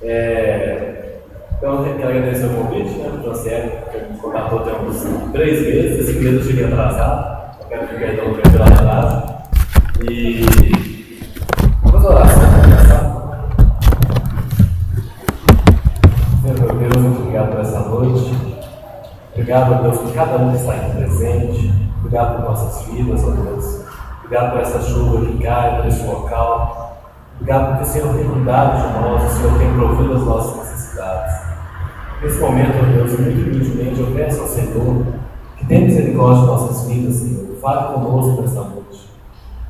Então, eu quero agradecer o convite, né, do Franciele, que me contatou tem uns 3 meses. Esse mês eu cheguei atrasado, eu quero pedir perdão pelo atraso. E vamos orar, para começar. Senhor meu Deus, muito obrigado por essa noite. Obrigado, Deus, por cada um que está aqui presente. Obrigado por nossas vidas, ó Deus. Obrigado por essa chuva que cai por esse local. Obrigado porque o Senhor tem cuidado de nós, o Senhor tem provido as nossas necessidades. Nesse momento, ó Deus, muito humildemente eu peço ao Senhor que tenha misericórdia de nossas vidas, Senhor. Fale conosco nesta noite.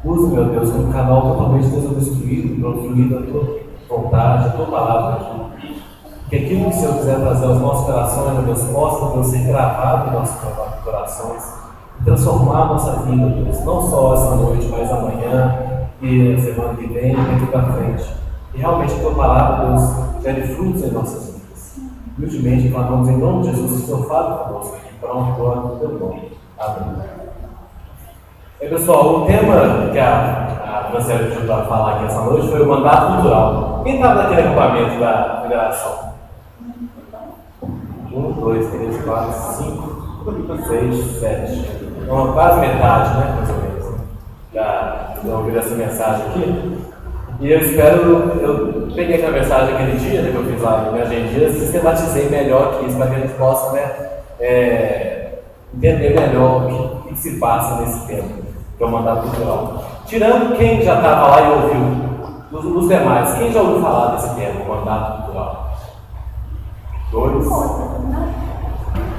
Use, meu Deus, como canal totalmente desobstruído para fluir da tua vontade, a tua palavra aqui. Que aquilo que o Senhor quiser trazer aos nossos corações, meu Deus, possa, Deus, ser gravado em nossos corações e transformar a nossa vida, Deus, não só essa noite, mas amanhã e a semana que vem e daqui para frente. E realmente a tua palavra, Deus, gere frutos em nossas vidas. Humildemente, clamamos em nome de Jesus, que o Senhor fale conosco aqui, para honra e glória do teu nome. Amém. Pessoal, o tema que a Franciele pediu para falar aqui essa noite foi o mandato cultural. Quem estava naquele acampamento da federação? 1, 2, 3, 4, 5, 6, 7. Então, quase metade, né? Mais ou menos. Já ouviram essa mensagem aqui. E eu espero, eu peguei aquela mensagem aquele dia, né, que eu fiz lá na minha agendinha, sistematizei melhor que isso, para que a gente possa, né, entender melhor o que se passa nesse tempo, que é o mandato cultural. Tirando quem já estava lá e ouviu, os demais, quem já ouviu falar desse tema, o mandato cultural? 2.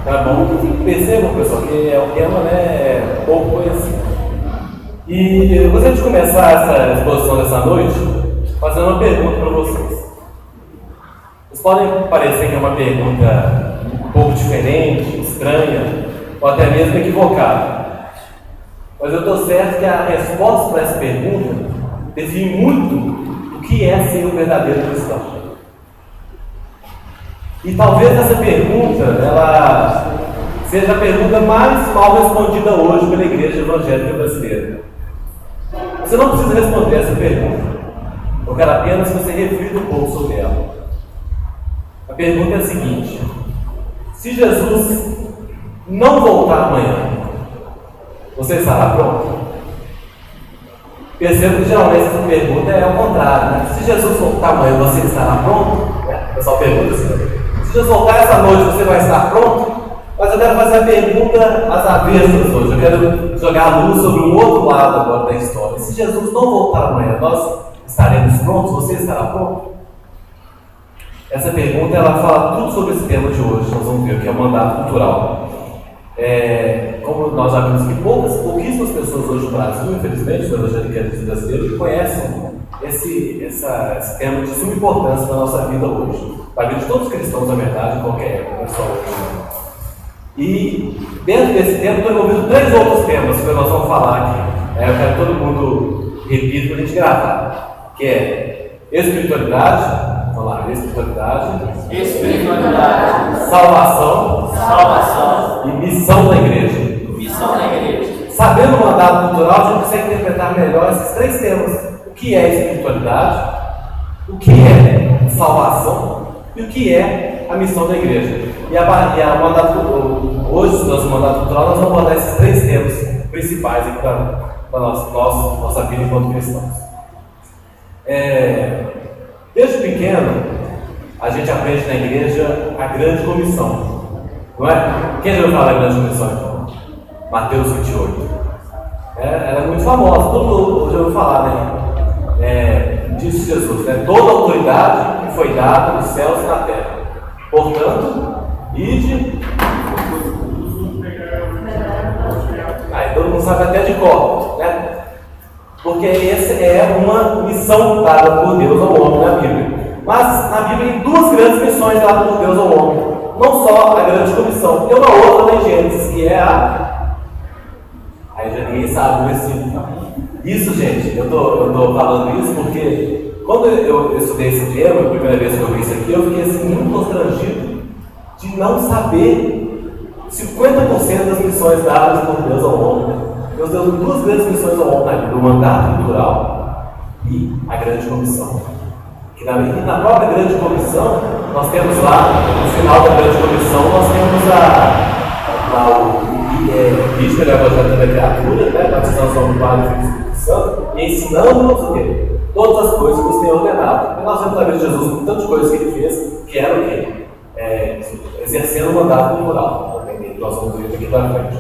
Tá bom? Percebam, pessoal, que é um tema, né, pouco conhecido. E eu gostaria de começar essa exposição dessa noite fazendo uma pergunta para vocês. Vocês podem parecer que é uma pergunta um pouco diferente, estranha, ou até mesmo equivocada. Mas eu estou certo que a resposta para essa pergunta define muito o que é ser um verdadeiro cristão. E talvez essa pergunta ela seja a pergunta mais mal respondida hoje pela igreja evangélica brasileira. Você não precisa responder essa pergunta. Eu quero apenas que você reflita um pouco sobre ela. A pergunta é a seguinte: se Jesus não voltar amanhã, você estará pronto? Perceba que geralmente essa pergunta é ao contrário, né? Se Jesus voltar amanhã, você estará pronto? O pessoal pergunta assim: se Jesus voltar essa noite, você vai estar pronto? Mas eu quero fazer a pergunta às avessas hoje. Eu quero jogar a luz sobre um outro lado agora da história. Se Jesus não voltar amanhã, nós estaremos prontos? Você estará pronto? Essa pergunta ela fala tudo sobre esse tema de hoje. Nós vamos ver o que é o mandato cultural. Como nós já vimos que pouquíssimas pessoas hoje no Brasil, infelizmente, no evangelicalismo brasileiro, conhecem esse tema de suma importância na nossa vida hoje. Para a vida de todos os cristãos, na verdade, em qualquer época, pessoal. E dentro desse tema estou envolvido 3 outros temas que nós vamos falar aqui. Eu quero que todo mundo repita para a gente gravar. Que é espiritualidade, vamos lá, espiritualidade, salvação e missão da igreja. Sabendo o mandato cultural, a gente consegue interpretar melhor esses 3 temas. O que é espiritualidade, o que é salvação e o que é a missão da igreja. Hoje, no nosso mandato cultural, nós vamos abordar esses 3 temas principais aqui para nossa vida enquanto cristãos. Desde pequeno, a gente aprende na igreja a grande comissão, não é? Quem já ouviu falar da grande comissão, então? Mateus 28. Ela é muito famosa, todo mundo já ouviu falar, né? Disse Jesus, né? Toda a autoridade me foi dada nos céus e na terra. Portanto, ide. Todo mundo sabe até de cor, né? Porque essa é uma missão dada por Deus ao homem na Bíblia. Mas na Bíblia tem 2 grandes missões dadas por Deus ao homem. Não só a grande comissão, tem uma outra em Gênesis, que é a. Aí já ninguém sabe o versículo. Isso, gente, eu tô falando isso porque quando eu estudei esse tema, a primeira vez que eu vi isso aqui, eu fiquei assim, muito constrangido de não saber 50% das missões dadas por Deus ao homem. Deus deu 2 grandes missões ao homem na Bíblia: o mandato cultural e a grande comissão. Que na própria grande comissão, nós temos lá, no final da grande comissão, nós temos o Cristo, ele é o evangelho da criatura, né? Batizando o Pai, o Filho e o Espírito Santo, e ensinando-nos o quê? Todas as coisas que nos tem ordenado. E nós vemos também Jesus com tantas coisas que ele fez, que era o quê? Exercendo o mandato cultural, que nós vamos ver aqui para frente.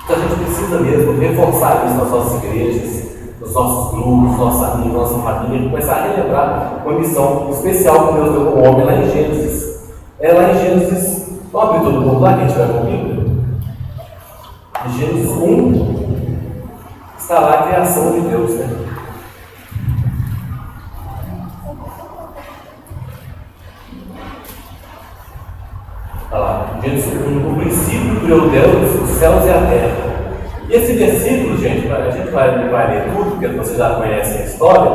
Então a gente precisa mesmo reforçar isso nas nossas igrejas, nos nossos grupos, nos nossos amigos, nossa família, começar a relembrar uma missão especial que Deus deu ao homem lá em Gênesis. Lá em Gênesis, vamos abrir todo mundo lá, quem estiver comigo? Em Gênesis 1, está lá a criação de Deus, né? Está lá, Gênesis 1, no princípio criou Deus os céus e a terra. E esse versículo, gente, a gente vai ler tudo, porque vocês já conhecem a história,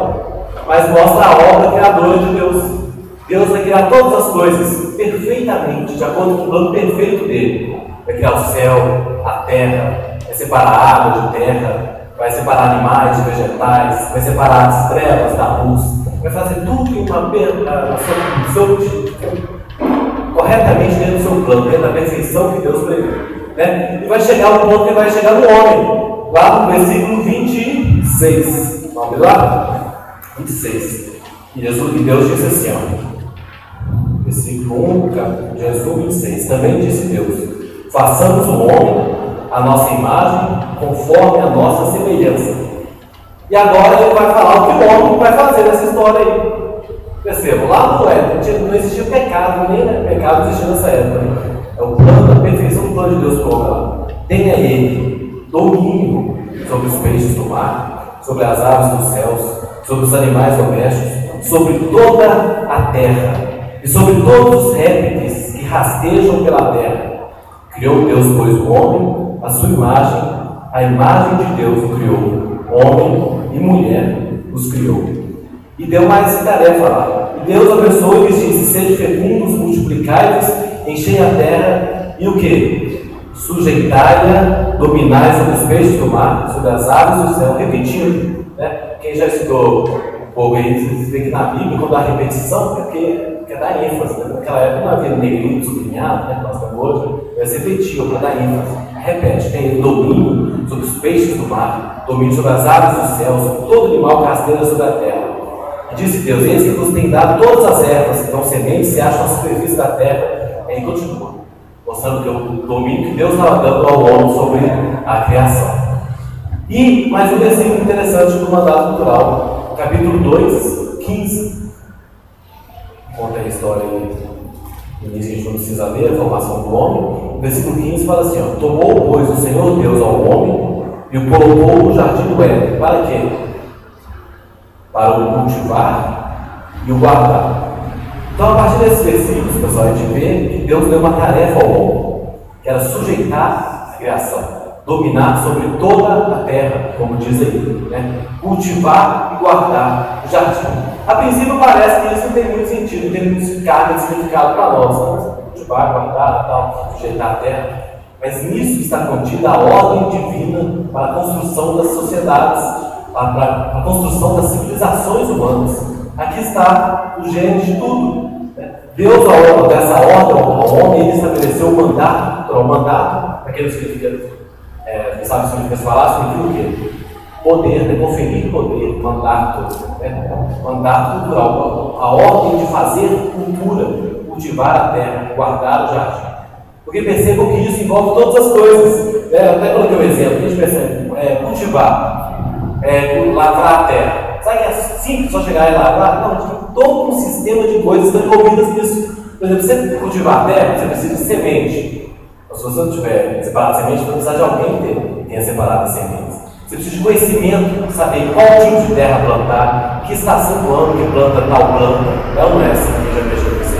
mas mostra a obra criadora de Deus. Deus vai criar todas as coisas perfeitamente, de acordo com o plano perfeito dele. Vai criar o céu, a terra, vai separar a água de terra, vai separar animais de vegetais, vai separar as trevas da luz, vai fazer tudo em corretamente dentro do seu plano, dentro da perfeição que Deus previu. Né? E vai chegar o ponto que vai chegar no homem, lá no versículo 26. Vamos ver lá? 26. E Deus disse assim, ó, versículo 1, Jesus 26. Também disse Deus: façamos o homem a nossa imagem, conforme a nossa semelhança. E agora ele vai falar o que o homem vai fazer nessa história aí. Percebam, lá no Éden não existia pecado, nem pecado existia nessa época. Né? É o plano da perfeição do plano de Deus para lá. Tenha ele domínio sobre os peixes do mar, sobre as aves dos céus, sobre os animais domésticos, sobre toda a terra e sobre todos os répteis que rastejam pela terra. Criou Deus, pois, o homem, a sua imagem, a imagem de Deus o criou, homem e mulher os criou. E deu mais tarefa lá. E Deus abençoou e lhes disse: sede fecundos, multiplicai-vos, enchei a terra, e o que? Sujeitai-a, dominai sobre os peixes do mar, sobre as aves do céu, repetindo. Né? Quem já estudou um pouco aí, vocês veem que na Bíblia, quando há repetição, porque quer dar ênfase. Né? Naquela época não havia negrito, sublinhado, né? Nós temos hoje, mas repetiu para dar ênfase. Repete, tem domínio sobre os peixes do mar, domínio sobre as aves do céu, sobre todo animal que rasteja sobre a terra. E disse Deus: eis que vos tem dado todas as ervas que dão sementes e se acham na superfície da terra. E aí continua, mostrando que o domínio que Deus estava dando ao homem sobre a criação. E mais um versículo interessante do mandato natural, capítulo 2, 15. Conta a história aí, no início a gente não precisa ler, a formação do homem. O versículo 15 fala assim: ó, tomou, pois, o Senhor Deus ao homem e o colocou no jardim do Éden. Para quê? Para o cultivar e o guardar. Então, a partir desses versículos, pessoal, a gente vê que Deus deu uma tarefa ao homem, que era sujeitar a criação, dominar sobre toda a terra, como diz aí, né? Cultivar e guardar o jardim. A princípio parece que isso não tem muito sentido, não tem muito carga de significado para nós, né? Cultivar, guardar, tal, sujeitar a terra. Mas nisso está contida a ordem divina para a construção das sociedades, para a construção das civilizações humanas. Aqui está o gênero de tudo. Deus, ao longo dessa ordem ao homem, ele estabeleceu o mandato. O mandato, aqueles que sabem se significa falar, significa o quê? Poder, né? Conferir poder, mandato. Mandato cultural. A ordem de fazer cultura, cultivar a terra, guardar o jardim. Porque percebam que isso envolve todas as coisas. Até coloquei um exemplo, a gente percebe: cultivar, lavrar a terra. Sabe que é simples só chegar e lavar? Não, tem todo um sistema de coisas que estão envolvidas nisso. Por exemplo, você cultivar a terra, você precisa de semente. Mas se você não tiver separado a semente, você vai precisar de alguém que tenha separado as sementes. Você precisa de conhecimento, saber qual tipo de terra plantar, que estação do ano que planta tal planta. Não é assim que já mexeu com você.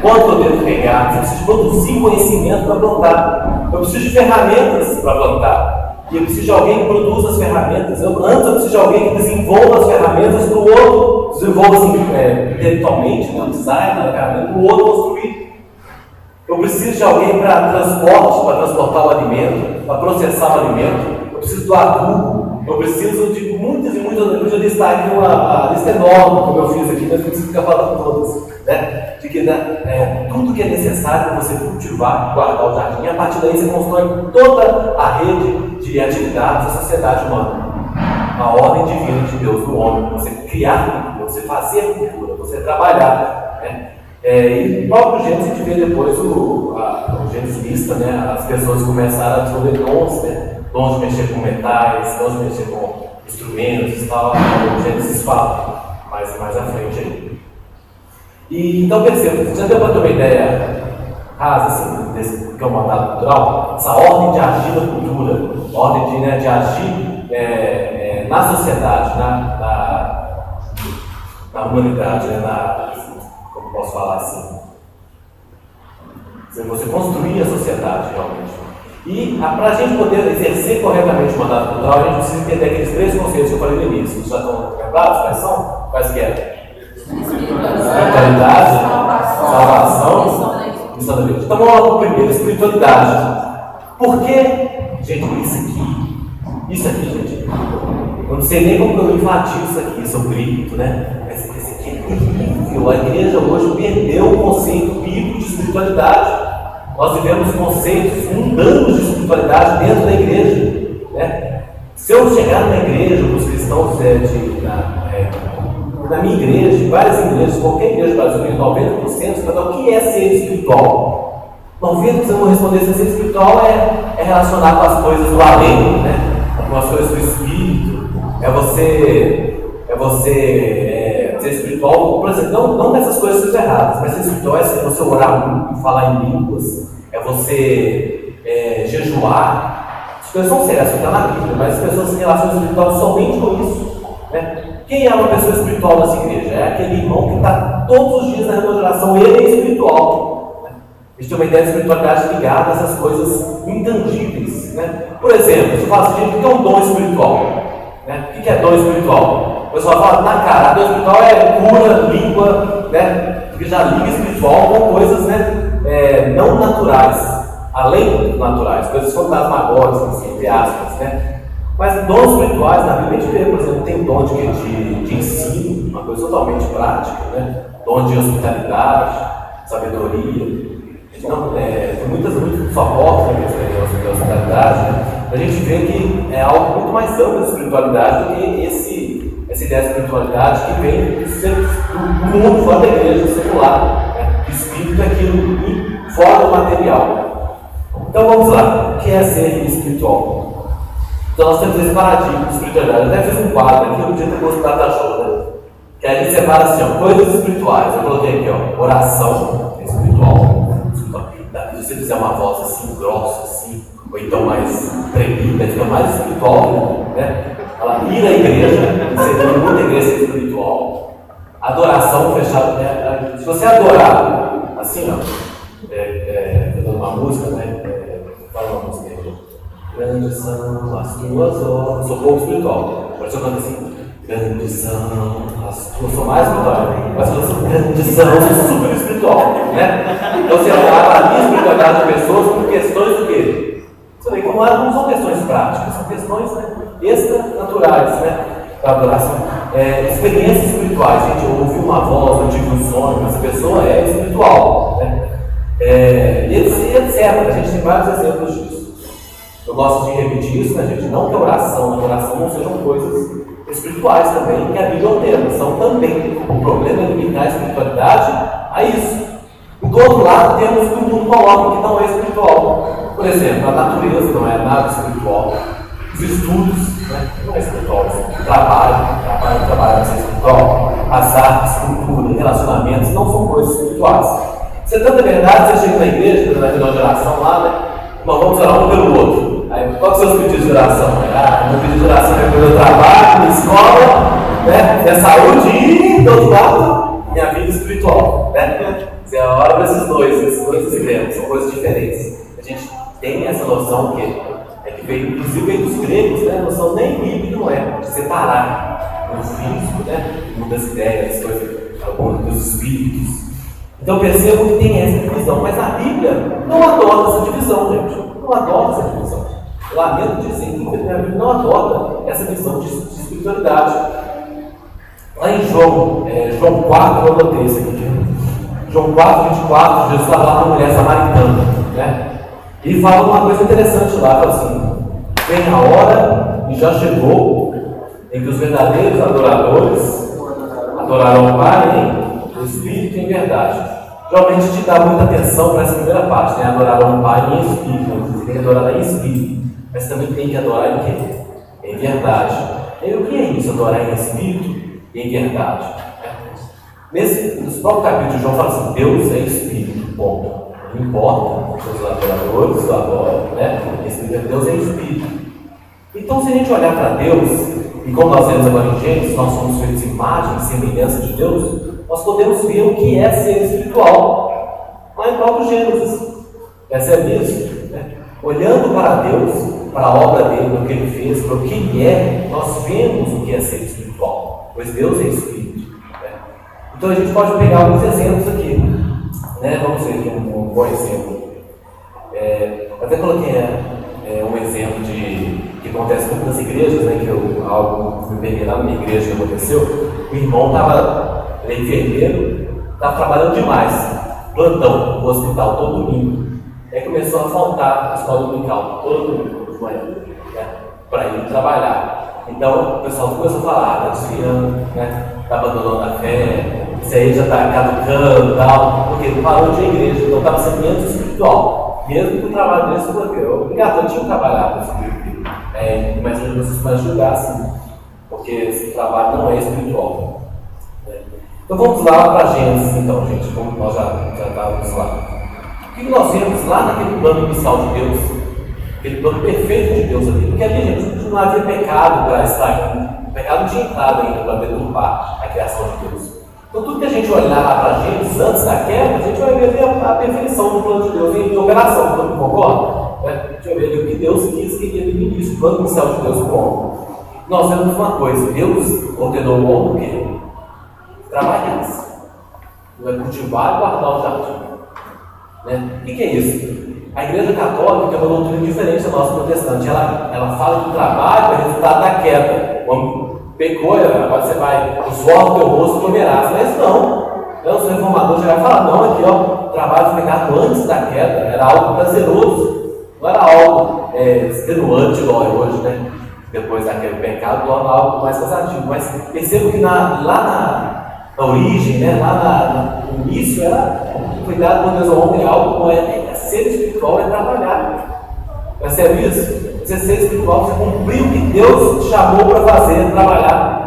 Quanto eu devo pegar? Você precisa de produzir conhecimento para plantar. Eu preciso de ferramentas para plantar. E eu preciso de alguém que produza as ferramentas. Antes eu preciso de alguém que desenvolva as ferramentas para o outro, desenvolva assim, intelectualmente, o design da ferramenta, para o outro construir. Eu preciso de alguém para transporte, para transportar o alimento, para processar o alimento. Eu preciso do adubo, Eu preciso de muitas e muitas. Eu podia listar aqui uma lista enorme, como eu fiz aqui, mas não preciso ficar falando todas. Né? De que tudo que é necessário para você cultivar, guardar o jardim, a partir daí você constrói toda a rede de atividades da sociedade humana. A ordem divina de Deus no homem, você criar cultura, você fazer cultura, você trabalhar. Né? E o próprio Gênesis a gente vê depois o Gênesis lista, né? As pessoas começaram a desenvolver dons, né? Dons de mexer com metais, dons de mexer com instrumentos e tal. O Gênesis fala mais à frente aí. E então perceba, já deu para ter uma ideia rasa assim, desse que é o mandato cultural? Essa ordem de agir na cultura, ordem de agir na sociedade, na humanidade, né? Como posso falar assim? Você construir a sociedade realmente. E para a gente poder exercer corretamente o mandato cultural, a gente precisa entender aqueles 3 conceitos que eu falei no início. Vocês já estão lembrados? Quais são? Quais que eram? Espiritualidade, salvação, missão da vida. Então vamos lá para o primeiro, espiritualidade. Por que, gente, isso aqui, gente, eu não sei nem como eu enfatizo isso aqui, isso eu grito, né? Mas isso aqui é terrível. A igreja hoje perdeu o conceito bíblico de espiritualidade. Nós vivemos conceitos mundanos de espiritualidade dentro da igreja. Né? Se eu chegar numa igreja, os cristãos na minha igreja, várias igrejas, qualquer igreja brasileira, 90% perguntar o que é ser espiritual. 90% vão responder que ser espiritual é relacionar com as coisas do além, né? Com as coisas do espírito. É você ser espiritual, por exemplo, não que essas coisas sejam erradas, mas ser espiritual é você orar muito, falar em línguas, é você jejuar. As coisas são sérias, está na Bíblia, mas as pessoas se relacionam espiritual somente com isso. Né? Quem é uma pessoa espiritual nessa igreja? É aquele irmão que está todos os dias na reunião de oração, ele é espiritual. Né? A gente tem uma ideia de espiritualidade ligada a essas coisas intangíveis. Né? Por exemplo, se eu falo assim, o que é um dom espiritual? Né? O que é dom espiritual? O pessoal fala na cara, dom espiritual é cura, língua, né? Porque já liga espiritual com coisas, né? Não naturais, além do naturais, coisas fantasmagóricas, assim, entre aspas, né? Mas dons espirituais, na Bíblia a gente vê, por exemplo, tem dom de ensino, uma coisa totalmente prática, né? Dom de hospitalidade, sabedoria. Tem muitos socorros na hospitalidade, né? A gente vê que é algo muito mais amplo de espiritualidade do que essa ideia de espiritualidade que vem do mundo, fora da igreja, secular. Né? O espírito é aquilo fora do material. Então vamos lá, o que é ser espiritual? Então nós temos esse paradigma de espiritualidade. Eu até fiz um quadro aqui, eu podia ter posto data show, né? Que a gente separa assim, ó, coisas espirituais. Eu coloquei aqui, ó, oração espiritual. Se você fizer uma voz assim, grossa, assim, ou então mais tremida, fica mais espiritual, né? Ela ir à igreja, você tem muita igreja espiritual. Adoração fechada, né? Se você adorar, assim, ó, dando uma música, né? Fala uma música aí. Grandes são as tuas obras. Sou pouco espiritual. Agora se eu canto assim, grandes são as tuas. Sou mais espiritual. Mas eu sou grandes são, eu sou super espiritual. Né? Então você avalia a espiritualidade de pessoas por questões do quê? Você vê como não são questões práticas, são questões, né, extranaturais, né? Da adoração. Experiências espirituais. A gente ouviu uma voz, eu tive um sonho, essa pessoa é espiritual. Né? Etc. A gente tem vários exemplos disso. Eu gosto de repetir isso, né, gente? Não que a oração não sejam coisas espirituais também, que a Bíblia ordena, são também. O problema é limitar a espiritualidade a isso. E do outro lado, temos o que o mundo coloca que não é espiritual. Por exemplo, a natureza não é nada espiritual. Os estudos, né, não é espiritual. O trabalho não é espiritual. As artes, cultura, relacionamentos não são coisas espirituais. Isso é tanta verdade, você chega na igreja, na reunião de oração lá, né? Nós vamos orar um pelo outro. Aí, qual que são os pedidos de oração? Meu pedido de oração é pelo meu trabalho, minha escola, né? Minha saúde e, do outro lado, minha vida espiritual. Né? Você ora para esses dois extremos, são coisas diferentes. A gente tem essa noção que veio, inclusive, veio dos gregos, né? A noção nem bíblica não é, de separar o físico, né? Das ideias, dos espíritos. Então percebam que tem essa divisão, mas a Bíblia não adota essa divisão, gente. Não adota essa divisão. lamento dizer que a Bíblia não adota essa visão de espiritualidade. Lá em João 4, eu anotei isso aqui. João 4, 24, Jesus está lá com uma mulher samaritana, né? E fala uma coisa interessante lá, fala assim: vem a hora, e já chegou, em que os verdadeiros adoradores adorarão o Pai em espírito e em verdade. Geralmente a gente dá muita atenção para essa primeira parte, né? Adorarão o Pai em espírito, você tem que adorar em espírito, mas também tem que adorar em quê? Em verdade. E o que é isso, adorar em espírito e em verdade? Nos próprios capítulos de João fala assim: Deus é espírito, ponto. Não importa, os adoradores adoram, né? Deus é espírito. Então, se a gente olhar para Deus, e como nós vemos agora em Gênesis, nós somos feitos imagem e semelhança de Deus, nós podemos ver o que é ser espiritual lá em próprio Gênesis. Percebe isso? Né? Olhando para Deus, para a obra dele, para o que ele fez, para o que ele é, nós vemos o que é ser espiritual, pois Deus é espírito. Né? Então a gente pode pegar alguns exemplos aqui. Né? Vamos ver aqui um bom exemplo. Até coloquei um exemplo que acontece muito nas igrejas, né? Que algo me peguei lá na minha igreja que aconteceu. O irmão ele é enfermeiro, estava trabalhando demais, plantão no hospital todo domingo. Aí começou a faltar a escola dominical todo domingo de manhã, né? Para ir trabalhar. Então o pessoal começou a falar: está desviando, né? Está abandonando a fé, isso aí já está caducando e tal, porque ele parou de ir à igreja, então estava sendo menos espiritual. Mesmo que o trabalho dele foi obrigatório, tinha que trabalhar com esse espírito. Mas vocês podem julgar assim, porque esse trabalho não é espiritual. Né? Então vamos lá para Gênesis, então, gente, como nós já estávamos lá. O que nós vemos lá naquele plano inicial de Deus, aquele plano perfeito de Deus ali? Porque ali, gente, não havia pecado para estar aqui. O pecado não tinha entrado ainda para deturpar a criação de Deus. Então, tudo que a gente olhar lá para a gente antes da queda, a gente vai ver a perfeição do plano de Deus em operação, todo mundo concorda? A gente vai ver o que Deus queria no início, o plano inicial de Deus bom. Nós vemos uma coisa: Deus ordenou o homem o quê? Trabalhasse. Vai cultivar e guardar o jardim. Né? O que é isso? A Igreja Católica tem uma doutrina diferente da nossa protestante. Ela fala que o trabalho é resultado da queda. O homem pecou, agora você vai, o suor do teu rosto comerás. Mas não. Os reformadores já vai falar: não, aqui ó, o trabalho foi pecado antes da queda, era algo prazeroso, não era algo extenuante igual é hoje, né? Depois daquele pecado, torna algo mais cansativo. Mas percebo que lá na origem, né? Lá no início, era cuidado com Deus ao homem, é algo como ser espiritual, é trabalhar. Percebe isso? Você ser espiritual, você cumprir o que Deus te chamou para fazer, é trabalhar.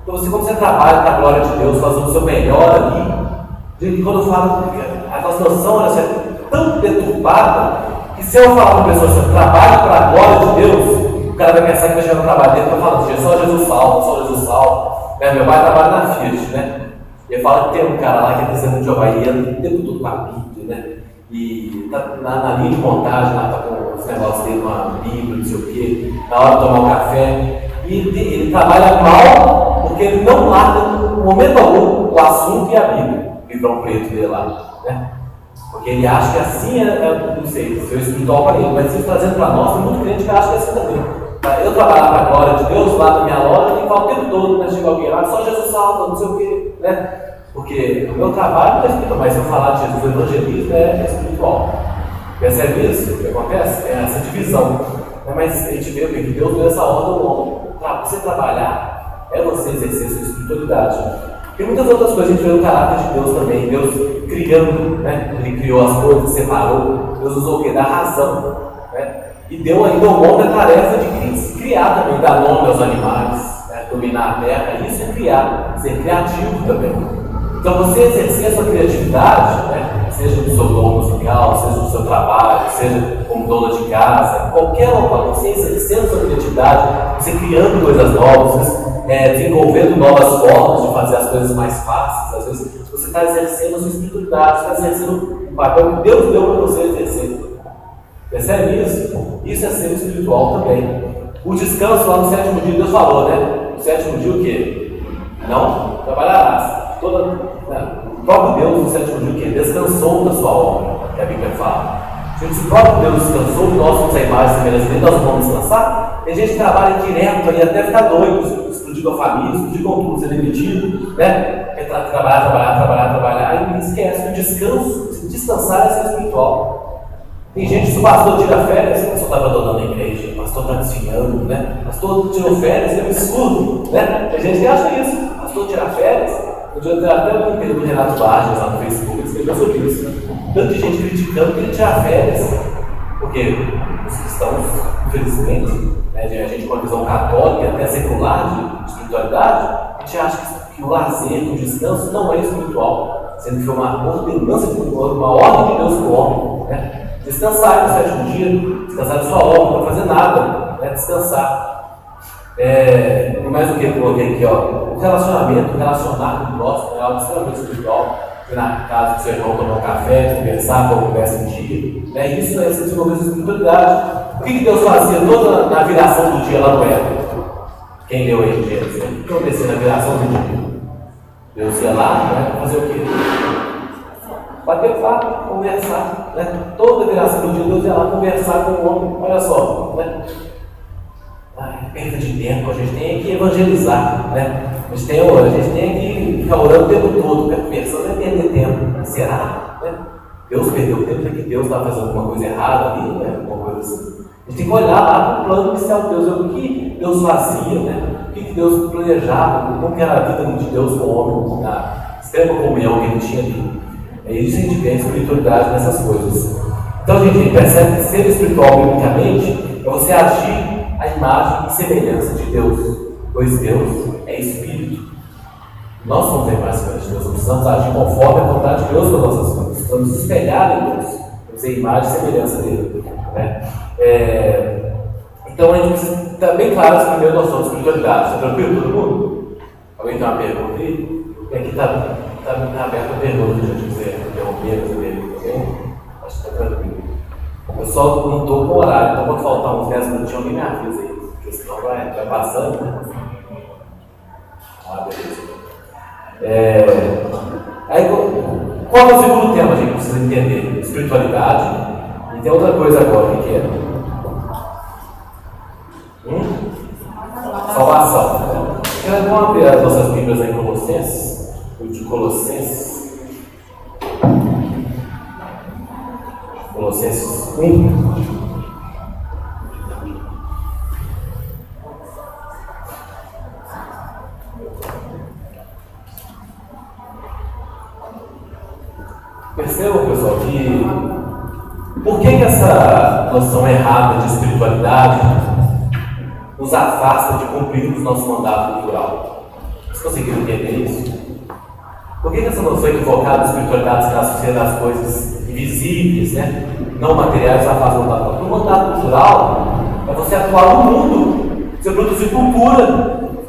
Então, quando você trabalha para a glória de Deus, fazendo o seu melhor ali, quando eu falo, a nossa noção é tão deturpada que se eu falar para uma pessoa que trabalha para a glória de Deus, o cara vai pensar que vai chegar no trabalho dele, eu falo: só Jesus salva, só Jesus salva. Meu pai trabalha na Fiat, né? E ele fala que tem um cara lá que é testemunho de Jeová, e entra o tempo todo com a Bíblia, né? E tá na linha de montagem, lá tá com os negócios dele, uma Bíblia, não sei o quê, na hora de tomar um café. E ele trabalha mal porque ele não larga, no momento algum, o assunto e a Bíblia, o livrão preto dele lá, né? Porque ele acha que assim não sei, seu espiritual para ele, mas isso trazendo para nós, tem muito crente que acha que é assim também. Eu trabalhar para a glória de Deus lá na minha loja, e falo o tempo todo, né? Chega alguém lá, só Jesus salva, não sei o quê, né? Porque o meu trabalho não é espiritual, mas se eu falar de Jesus, o evangelismo é espiritual. Percebe isso? O que acontece? É essa divisão. Mas a gente vê que Deus deu essa ordem ao homem. Você trabalhar é você exercer sua espiritualidade. Tem muitas outras coisas, a gente vê no caráter de Deus também. Deus criando, né? Ele criou as coisas, separou. Deus usou o quê? Da razão, né? E deu ainda ao homem a tarefa de criar também, dar nome aos animais, né? Dominar a terra. Isso é criar, ser criativo também. Então, você exercer a sua criatividade, né? Seja no seu dom musical, seja no seu trabalho, seja como dona de casa, qualquer local, você exercendo a sua criatividade, você criando coisas novas, desenvolvendo novas formas de fazer as coisas mais fáceis. Às vezes, você está exercendo a sua espiritualidade, você está exercendo o papel que Deus deu para você exercer. Percebe isso? Isso é ser espiritual também. O descanso lá no sétimo dia, Deus falou, né? No sétimo dia o quê? Não trabalharás. O próprio Deus, no sétimo dia, que descansou da sua obra, que a Bíblia fala. Se o próprio Deus descansou, nós somos a imagem e semelhança dele, nós vamos descansar. Tem gente que trabalha direto aí até ficar doido, explodir com a família, explodir com tudo, ser demitido, né? Quer trabalhar, e esquece que o descanso, descansar é ser espiritual. Tem gente que o pastor tira férias, o pastor está abandonando a igreja, o pastor está desviando, né? O pastor tirou férias, é um absurdo, né? Tem gente que acha isso, o pastor tira férias. Eu já até um período do Renato Barros lá no Facebook, ele escreveu sobre isso. Tanto de gente criticando que ele tira férias, porque os cristãos, infelizmente, né, a gente com uma visão católica, até secular de espiritualidade, a gente acha que o lazer, o descanso não é espiritual, sendo que foi uma ordenança, uma ordem de Deus para o homem, né? Descansar no sétimo dia, descansar de sua obra, não fazer nada, né? Descansar. E mais o que eu coloquei aqui, ó, o relacionamento, relacionar com o próximo é algo extremamente espiritual. Na casa do seu irmão tomar um café, conversar, uma conversa em dia, né? Isso é desenvolver essa espiritualidade. O que Deus fazia toda na viração do dia lá no Éden? Quem deu aí Gênesis? O que acontecia na viração do dia? Deus ia lá, né? Fazer o quê? Bater papo, conversar, né? Toda viração do dia Deus ia lá conversar com o homem. Olha só, né? Perda de tempo, a gente tem que evangelizar, né? A gente tem que ficar orando o tempo todo, pensando em perder tempo. Será? Né? Deus perdeu tempo, porque Deus estava fazendo alguma coisa errada ali, né? Alguma coisa assim. A gente tem que olhar lá para o plano inicial de Deus, o que Deus fazia, né? O que Deus planejava, como era a vida de Deus com o homem, na extrema comunhão que ele tinha ali. É isso que a gente vê a espiritualidade nessas coisas. Então a gente percebe que ser espiritual, biblicamente, é você agir a imagem e semelhança de Deus, pois Deus é Espírito. Nós somos a imagem e semelhança de Deus, precisamos agir conforme a vontade de Deus com as nossas vidas, precisamos nos espelhar em Deus, temos a imagem e semelhança dele, né? Então a gente precisa estar bem claro essa primeira noção de espiritualidade. Está tranquilo todo mundo? Alguém tem uma pergunta aí? E aqui está aberta a pergunta, se eu quiser interromper, fazer pergunta, ok? Acho que está tranquilo. Eu só não estou com horário, então quando faltar uns 10 minutinhos, alguém me avisa aí, porque senão vai passando, né? Beleza. Aí, qual é o segundo tema, gente? Precisa entender? Espiritualidade. E tem outra coisa agora, o que é? Salvação. Vamos abrir as nossas Bíblias aí em Colossenses, o de Colossenses. Colossenses 1. Percebam, pessoal, que por que essa noção errada de espiritualidade nos afasta de cumprirmos nosso mandato cultural? Vocês conseguiram entender isso? Por que essa noção equivocada de espiritualidade se associa às coisas invisíveis, né? Não materiais, afasta do mandato cultural? O mandato cultural é você atuar no mundo, você produzir cultura,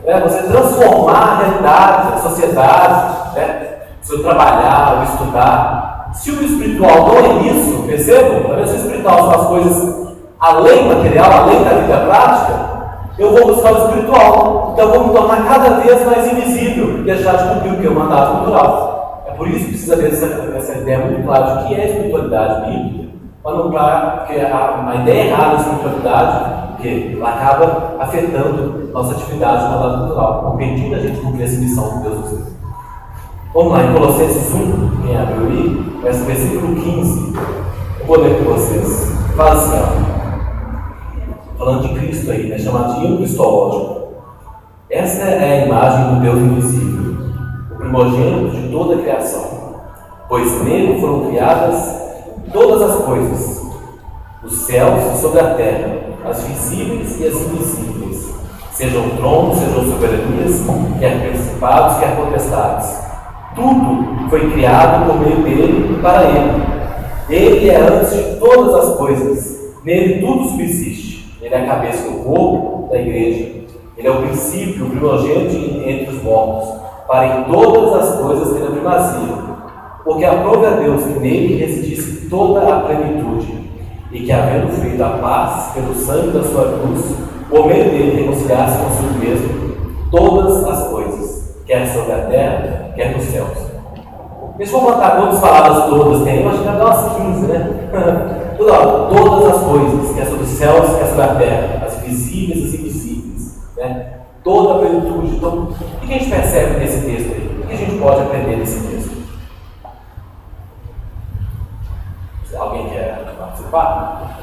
né? Você transformar a realidade, a sociedade, né? Você trabalhar, ou estudar. Se o espiritual não é isso, percebam? Se o espiritual são as coisas além material, além da vida prática, eu vou buscar o espiritual. Então eu vou me tornar cada vez mais invisível e deixar de cumprir o que é o mandato cultural. É por isso que precisa ter essa ideia muito clara de o que é espiritualidade bíblica, para não porque a ideia errada da espiritualidade, porque ela acaba afetando nossa atividade no mandato cultural, impedindo a gente cumprir essa missão que Deus nos deu. Vamos lá, em Colossenses 1, quem abriu aí, versículo 15. Eu vou ler com vocês. Fala assim, ó. Falando de Cristo aí, né? Chamado de hino cristológico. Esta é a imagem do Deus invisível, o primogênito de toda a criação, pois nele foram criadas todas as coisas, os céus e sobre a terra, as visíveis e as invisíveis, sejam tronos, sejam soberanias, quer principados, quer potestades. Tudo foi criado por meio dele e para ele. Ele é antes de todas as coisas. Nele tudo subsiste. Ele é a cabeça do corpo da igreja. Ele é o princípio, o primogênito entre os mortos, para em todas as coisas ter a primazia. Porque aprove a Deus que nele residisse toda a plenitude, e que, havendo feito a paz pelo sangue da sua cruz, por meio dele reconciliasse consigo mesmo todas as coisas, quer sobre a terra, quer nos céus. Deixa eu botar quantas palavras todas tem, eu acho que vai dar umas 15, né? Todas as coisas, que é sobre os céus, que é sobre a terra, as visíveis e as invisíveis, né? Toda a plenitude. Então, o que a gente percebe nesse texto aí? O que a gente pode aprender nesse texto? Alguém quer participar?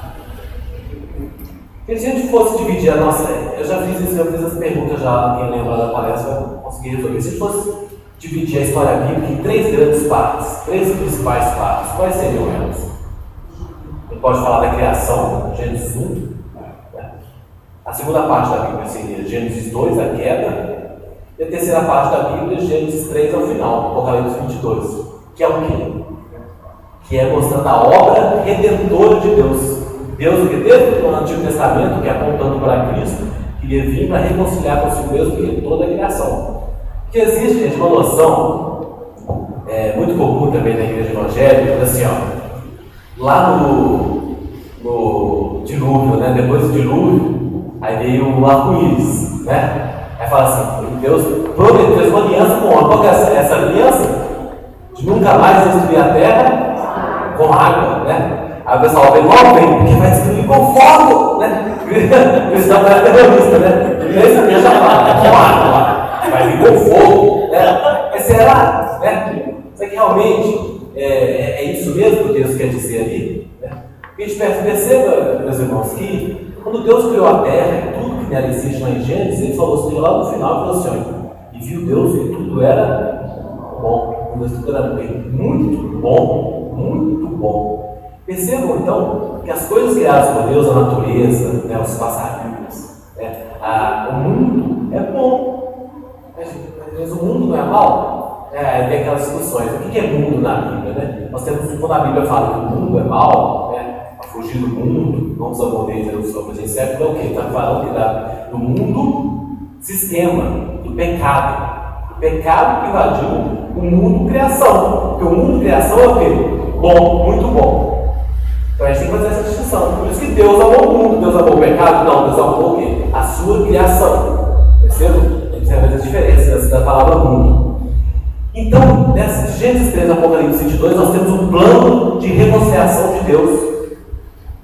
Se a gente fosse dividir a nossa... Eu já fiz isso, eu fiz essa pergunta já, quem lembra da palestra vai conseguir resolver. Se a gente fosse dividir a história bíblica em 3 grandes partes, 3 principais partes, quais seriam elas? A gente pode falar da criação, Gênesis 1. Né? A segunda parte da Bíblia seria Gênesis 2, a queda. E a terceira parte da Bíblia, Gênesis 3 ao final, Apocalipse 22. Que é o quê? Que é mostrando a obra redentora de Deus. Deus, que desde o Antigo Testamento, que é apontando para Cristo, queria vir para reconciliar consigo mesmo e toda a criação. Porque existe, gente, uma noção muito comum também na igreja evangélica, assim, ó, lá no dilúvio, né, depois do dilúvio, aí veio o arco-íris, né? Aí fala assim, Deus prometeu, fez uma aliança com o homem. Qual que é essa aliança? De nunca mais destruir a terra com água, né? Aí o pessoal vem logo, porque vai destruir com fogo, né? Cristão é terrorista, né? Esse já fala, com água, vai vir com fogo, né? Mas será, né? Será que realmente é isso mesmo que Deus quer dizer ali? Né? Porque a gente perceba, meus irmãos, que quando Deus criou a terra e tudo que nela existe lá em Gênesis, ele falou assim, lá no final, ele falou assim, ó, e viu Deus que tudo era bom, tudo era bem, muito bom, muito bom. Percebam, então, que as coisas criadas por Deus, a natureza, né, os passarinhos, né, o mundo é bom. Mas o mundo não é mal? Aí tem aquelas discussões. O que é mundo na Bíblia? Né? Nós temos, quando a Bíblia fala que o mundo é mal, né, a fugir do mundo, não os amores, os homens insetos, então o que? Está falando que do mundo sistema, do pecado. O pecado que invadiu o mundo criação. Porque o mundo criação é o quê? Bom, muito bom. Então a gente tem que fazer essa distinção. Por isso que Deus amou o mundo. Deus amou o pecado? Não, Deus amou o quê? A sua criação. Percebam? A gente tem que fazer as diferenças da palavra mundo. Então, nessa Gênesis 3, Apocalipse 22, nós temos um plano de reconciliação de Deus,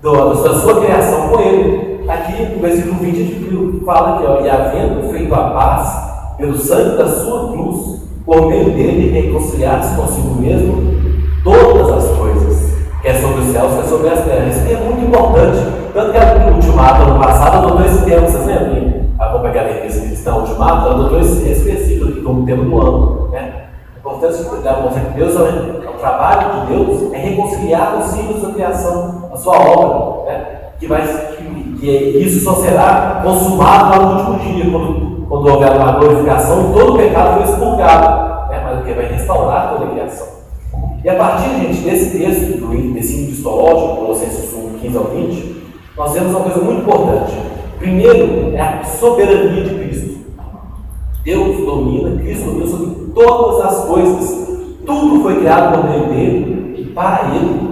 da sua criação com Ele. Aqui, no versículo 20, a gente fala que, ó, e havendo feito a paz pelo sangue da sua cruz, por meio dele reconciliar-se consigo mesmo todas as coisas, que é sobre os céus, que é sobre as terras. Isso é muito importante. Tanto que no Ultimato, ano passado, adotou esse tema, vocês lembram? A Companhia Revista Cristã Ultimato adotou esse versículo aqui como tema do ano. Né? A importância de mostrar que Deus, o trabalho de Deus é reconciliar consigo a sua criação, a sua obra. Né? Que isso só será consumado lá no último dia, quando houver uma glorificação, todo o pecado foi expurgado. Né? Mas o que vai restaurar toda a criação. E a partir, gente, desse texto, desse índice histológico, Colossenses 1, 15 ao 20, nós vemos uma coisa muito importante. Primeiro, é a soberania de Cristo. Deus domina, Cristo domina sobre todas as coisas. Tudo foi criado por meio dele e para ele.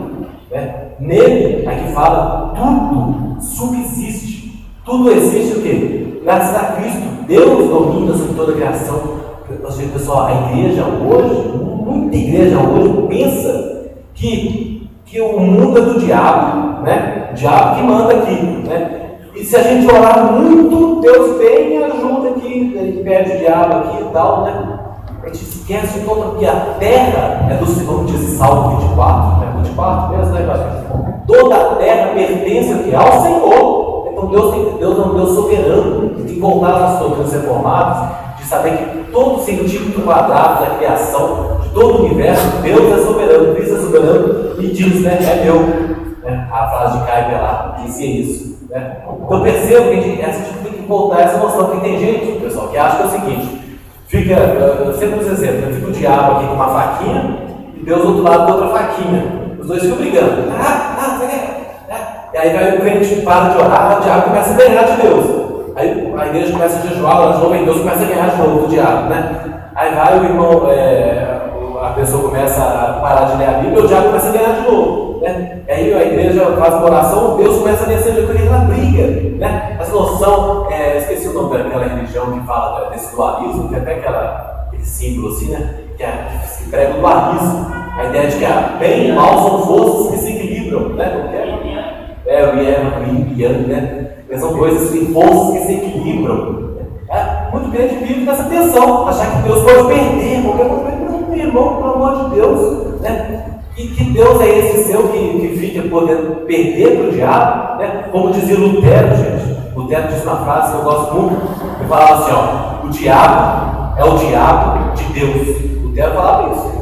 Né? Nele, aqui fala, tudo subsiste. Tudo existe o quê? Graças a Cristo. Deus domina sobre toda a criação. Pessoal, a igreja hoje, muita igreja hoje pensa que o mundo é do diabo, né? O diabo que manda aqui, né? E se a gente orar muito, Deus vem e ajuda aqui, ele pede o diabo aqui e tal, né? A gente esquece que a terra é do Senhor, diz em Salmo 24, né? 24 mesmo, né? Toda a terra pertence ao Senhor. Então Deus é um Deus soberano, tem que voltar às doutrinas reformadas, de saber que todo centímetro quadrado da criação, de todo o universo, Deus é soberano, Cristo é soberano e diz, né, é meu. Né? A frase de Caio lá dizia isso. Né? Então percebo que a gente tem que voltar a essa noção, porque tem gente, pessoal, que acha que é o seguinte, sempre uns exemplos, fica o diabo aqui com uma faquinha e Deus do outro lado com outra faquinha. Os dois ficam brigando. E aí vai o crente para de orar, o diabo começa a ganhar de Deus. Aí a igreja começa a jejuar, de novo, e Deus começa a ganhar de novo do diabo, né? Aí vai o irmão, a pessoa começa a parar de ler a Bíblia, o diabo começa a ganhar de novo, né? E aí a igreja faz uma oração, Deus começa a descer de aquela briga, né? Essa noção, esqueci o nome daquela religião que fala desse dualismo, que é até aquele símbolo assim, né? que prega o dualismo, a ideia de que bem e mal são forças que se equilibram, né? O yin e yang, né? São coisas que forças que se equilibram. Muito crente vive nessa tensão, achar que Deus pode perder qualquer momento. Não, meu irmão, pelo amor de Deus, né? E que Deus é esse seu que fica podendo perder para o diabo, né? Como dizia Lutero, gente. Lutero disse uma frase que eu gosto muito, que falava assim, ó: o diabo é o diabo de Deus. Lutero falava isso.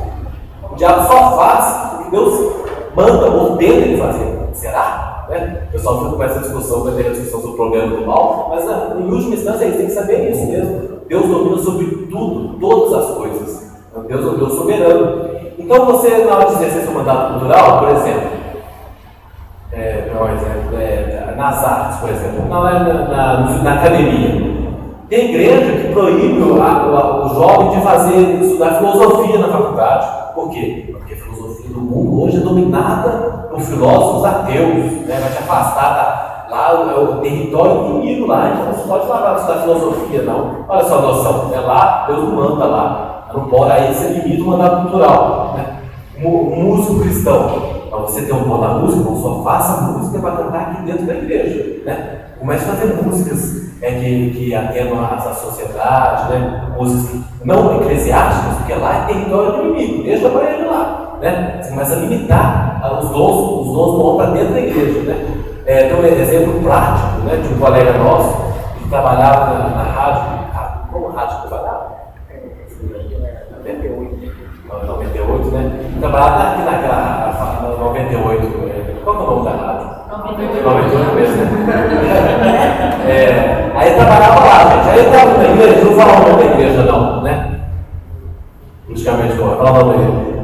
O diabo só faz o que Deus manda, ordena ele fazer. Será? Né? O pessoal fica com essa discussão, vai ter a discussão sobre o problema do mal, mas em última instância eles têm que saber isso mesmo. Deus domina sobre tudo, todas as coisas. Deus é o Deus soberano. Então você, na hora de exercer seu mandato cultural, por exemplo, nas artes, por exemplo, na academia, tem igreja que proíbe o jovem de estudar filosofia na faculdade. Por quê? Porque a filosofia do mundo hoje é dominada por filósofos ateus, né? Vai te afastar lá é o território inimigo lá, então você pode falar estudar filosofia, não. Olha só a noção, lá Deus não manda lá, não pode, aí você limita o mandato cultural, né? Um músico cristão, para você ter um bom na música, não só faça música para cantar aqui dentro da igreja, né? Comece a fazer músicas que atendam a sociedade, né? Músicas não eclesiásticas, porque lá é território do inimigo, deixa para ele lá, né? Você começa a limitar os dons vão para dentro da igreja, né? Tem um exemplo prático, né, de um colega nosso que trabalhava na rádio. Como rádio que trabalhava? 98, né? Trabalhava aqui naquela 98. Qual que é o nome da rádio? 98 mesmo, né? Aí trabalhava lá, gente. Aí ele estava na igreja, não falava o nome da igreja, não, né? Politicamente correto, falava o nome da igreja.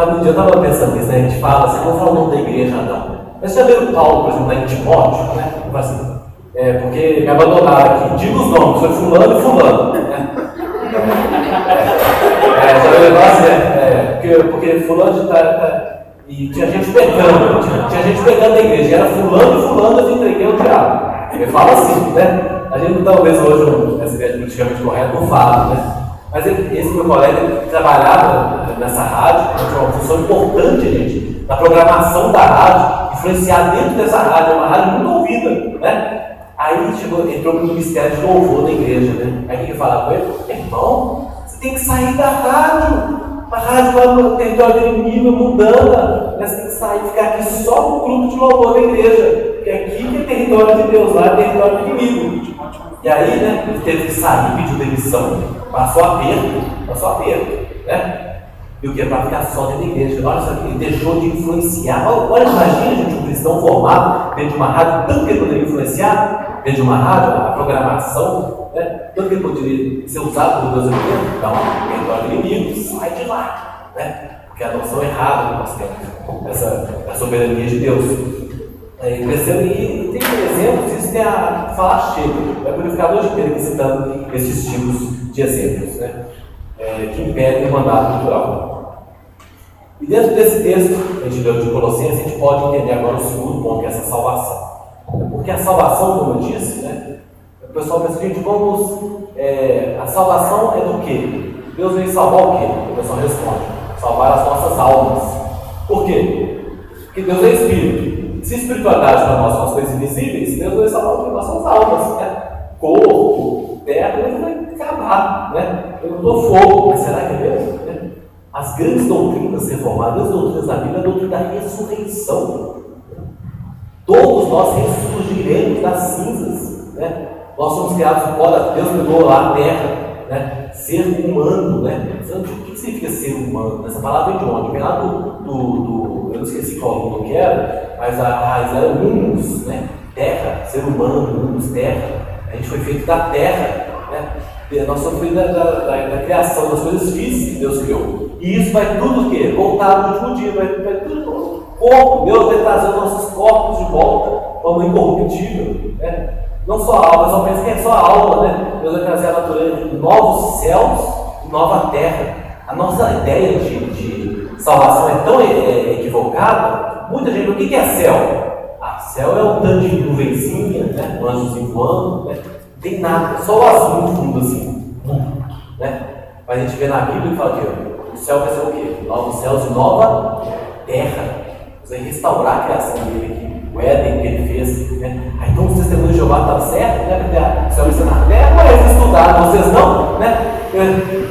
Um dia eu estava pensando nisso, né? A gente fala assim, não fala o nome da igreja, não. Mas já viu o Paulo, por exemplo, lá em Timóteo, né? Assim, porque me abandonaram aqui. Diga os nomes, foi fulano e fulano, né? Já viu o negócio, porque fulano e tinha gente pecando, tinha gente pecando na igreja, e era fulano e fulano, eu entreguei ao diabo. Ele fala assim, né? A gente talvez hoje, essa ideia de politicamente correto, não fala, né? Mas esse meu colega trabalhava nessa rádio, tinha uma função importante, gente, na programação da rádio, influenciar dentro dessa rádio, é uma rádio muito ouvida, né? Aí entrou no ministério de louvor da igreja, né? Aí quem falava com ele: irmão, você tem que sair da rádio, a rádio lá no território do inimigo, mundana, né? Você tem que sair e ficar aqui só no grupo de louvor da igreja, porque aqui que é território de Deus, lá é território do inimigo. E aí, né, ele teve que sair, pediu demissão, passou aperto, né? E o que? Para ficar só dentro da igreja. Olha só, ele deixou de influenciar. Olha, imagina, gente, um cristão formado dentro de uma rádio, tanto que ele poderia influenciar, dentro de uma rádio, a programação, né? Tanto que ele poderia ser usado por Deus aqui. Então, território do inimigo, sai de lá, né? Porque a noção errada que nós temos, essa soberania de Deus. Crescendo, e tem exemplos, isso tem a falar chega. É purificador de Pedro aqui citando esses tipos de exemplos, né? Que impedem o mandato cultural. E dentro desse texto que a gente leu de Colossenses, a gente pode entender agora o segundo ponto, que é essa salvação. Porque a salvação, como eu disse, né? O pessoal pensa, gente, a salvação é do quê? Deus veio salvar o quê? O pessoal responde: salvar as nossas almas. Por quê? Porque Deus é Espírito. Se espiritualidade para nós são as coisas invisíveis, Deus vai salvar o que nós somos almas, né? Corpo, terra, Deus vai acabar, né? Eu dou fogo, mas será que é mesmo? Né? As grandes doutrinas reformadas, as doutrinas da Bíblia, é a doutrina da ressurreição. Todos nós ressurgiremos das cinzas, né? Nós somos criados do pó da Deus pegou lá a terra, né? Ser humano, né? O que significa ser humano? Essa palavra vem de onde? Vem lá eu não esqueci qual mundo que era, mas a raiz era humus, né? Terra, ser humano, humus, terra. A gente foi feito da terra, né? Nós somos feitos da criação das coisas físicas que Deus criou. E isso vai tudo o quê? Voltar no último dia, vai tudo. Corpo, Deus vai trazer os nossos corpos de volta, como incorruptível, né? Não só a alma, só pensa que é só a alma, né? Deus vai trazer a natureza de novos céus e nova terra. A nossa ideia de salvação é tão equivocada. Muita gente, o que é céu? Céu é um tanto de nuvenzinha, né? Um anjozinho voando, né? Não tem nada, só o azul no fundo assim, né? Mas a gente vê na Bíblia e fala que o céu vai ser o quê? Novos céus e nova terra. Deus vai restaurar a criação dele aqui, o Éden que ele fez. Né? Aí, então, os testemunhos de Jeová estão certos, né? O céu vai ser na terra, mas eles estudaram, vocês não, né?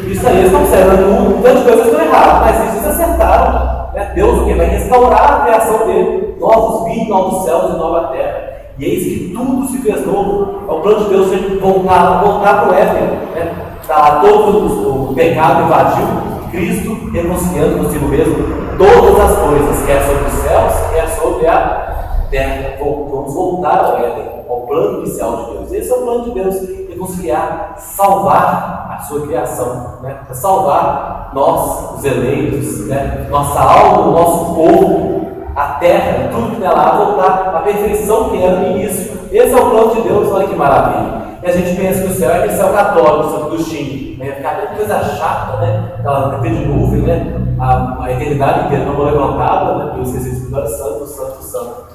Isso aí, eles não fizeram tantas coisas estão erradas, mas isso eles acertaram. Né? Deus o quê? Vai restaurar a criação dele, novos vinhos, novos céus e nova terra. E eis que tudo se fez novo. É o plano de Deus de voltar para o Éden. Né? Tá, todo o pecado invadiu, Cristo reconciliando consigo mesmo todas as coisas, quer sobre os céus, quer sobre a terra. Vamos voltar ao Éden, ao plano inicial de Deus. Esse é o plano de Deus, reconciliar, salvar a sua criação, né? Salvar nós, os eleitos, né? Nossa alma, o nosso povo, a terra, tudo que nela há, voltar à perfeição que era no início. Esse é o plano de Deus, olha que maravilha. E a gente pensa que o céu é aquele céu católico, do Chim, vai ficar aquela coisa chata, né? Aquela de nuvem, né? A eternidade inteira não levantada, né? Eu esqueci de Espírito Santo, Santo, Santo.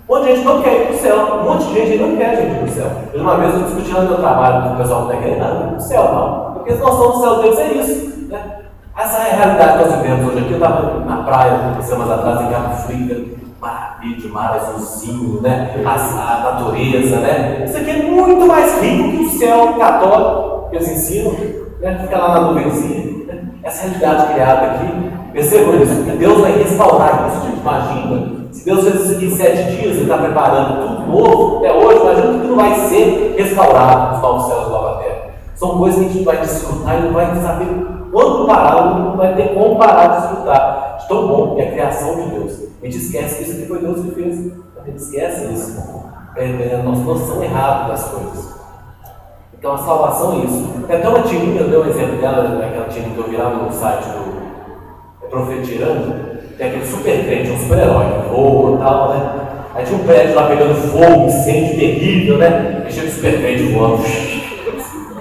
Um monte de gente não quer ir para o céu, um monte de gente não quer ir para o céu. Eu, uma vez, eu discuti no meu trabalho com o pessoal que não quer ir para o céu, não. Porque nós somos do céu de Deus, é isso. Né? Essa é a realidade que nós vivemos hoje aqui. Eu estava na praia, semanas atrás, em Cabo Frio, maravilha de mar azulzinho, né? A natureza, né? Isso aqui é muito mais rico que o céu católico que eles ensinam, né? Fica lá na nuvenzinha. Né? Essa realidade criada aqui, percebam isso, que Deus vai restaurar isso, gente. Imagina, se Deus fez isso aqui em 7 dias, Ele está preparando tudo novo até hoje, imagina que não vai ser restaurado os novos céus e nova terra. São coisas que a gente vai desfrutar e não vai saber quando parar, não vai ter como parar de desfrutar de tão bom que é a criação de Deus. A gente esquece que isso aqui foi Deus que fez. A gente esquece isso. É a nossa noção errada das coisas. Então a salvação é isso. Tem até uma tirinha, eu dei um exemplo dela, aquela tirinha que eu vi lá no site do Profetirando. Tem aquele super crente, um super-herói, voa e tal, né? Aí tinha um prédio lá pegando fogo, incêndio terrível, né? E chega o super crente voando.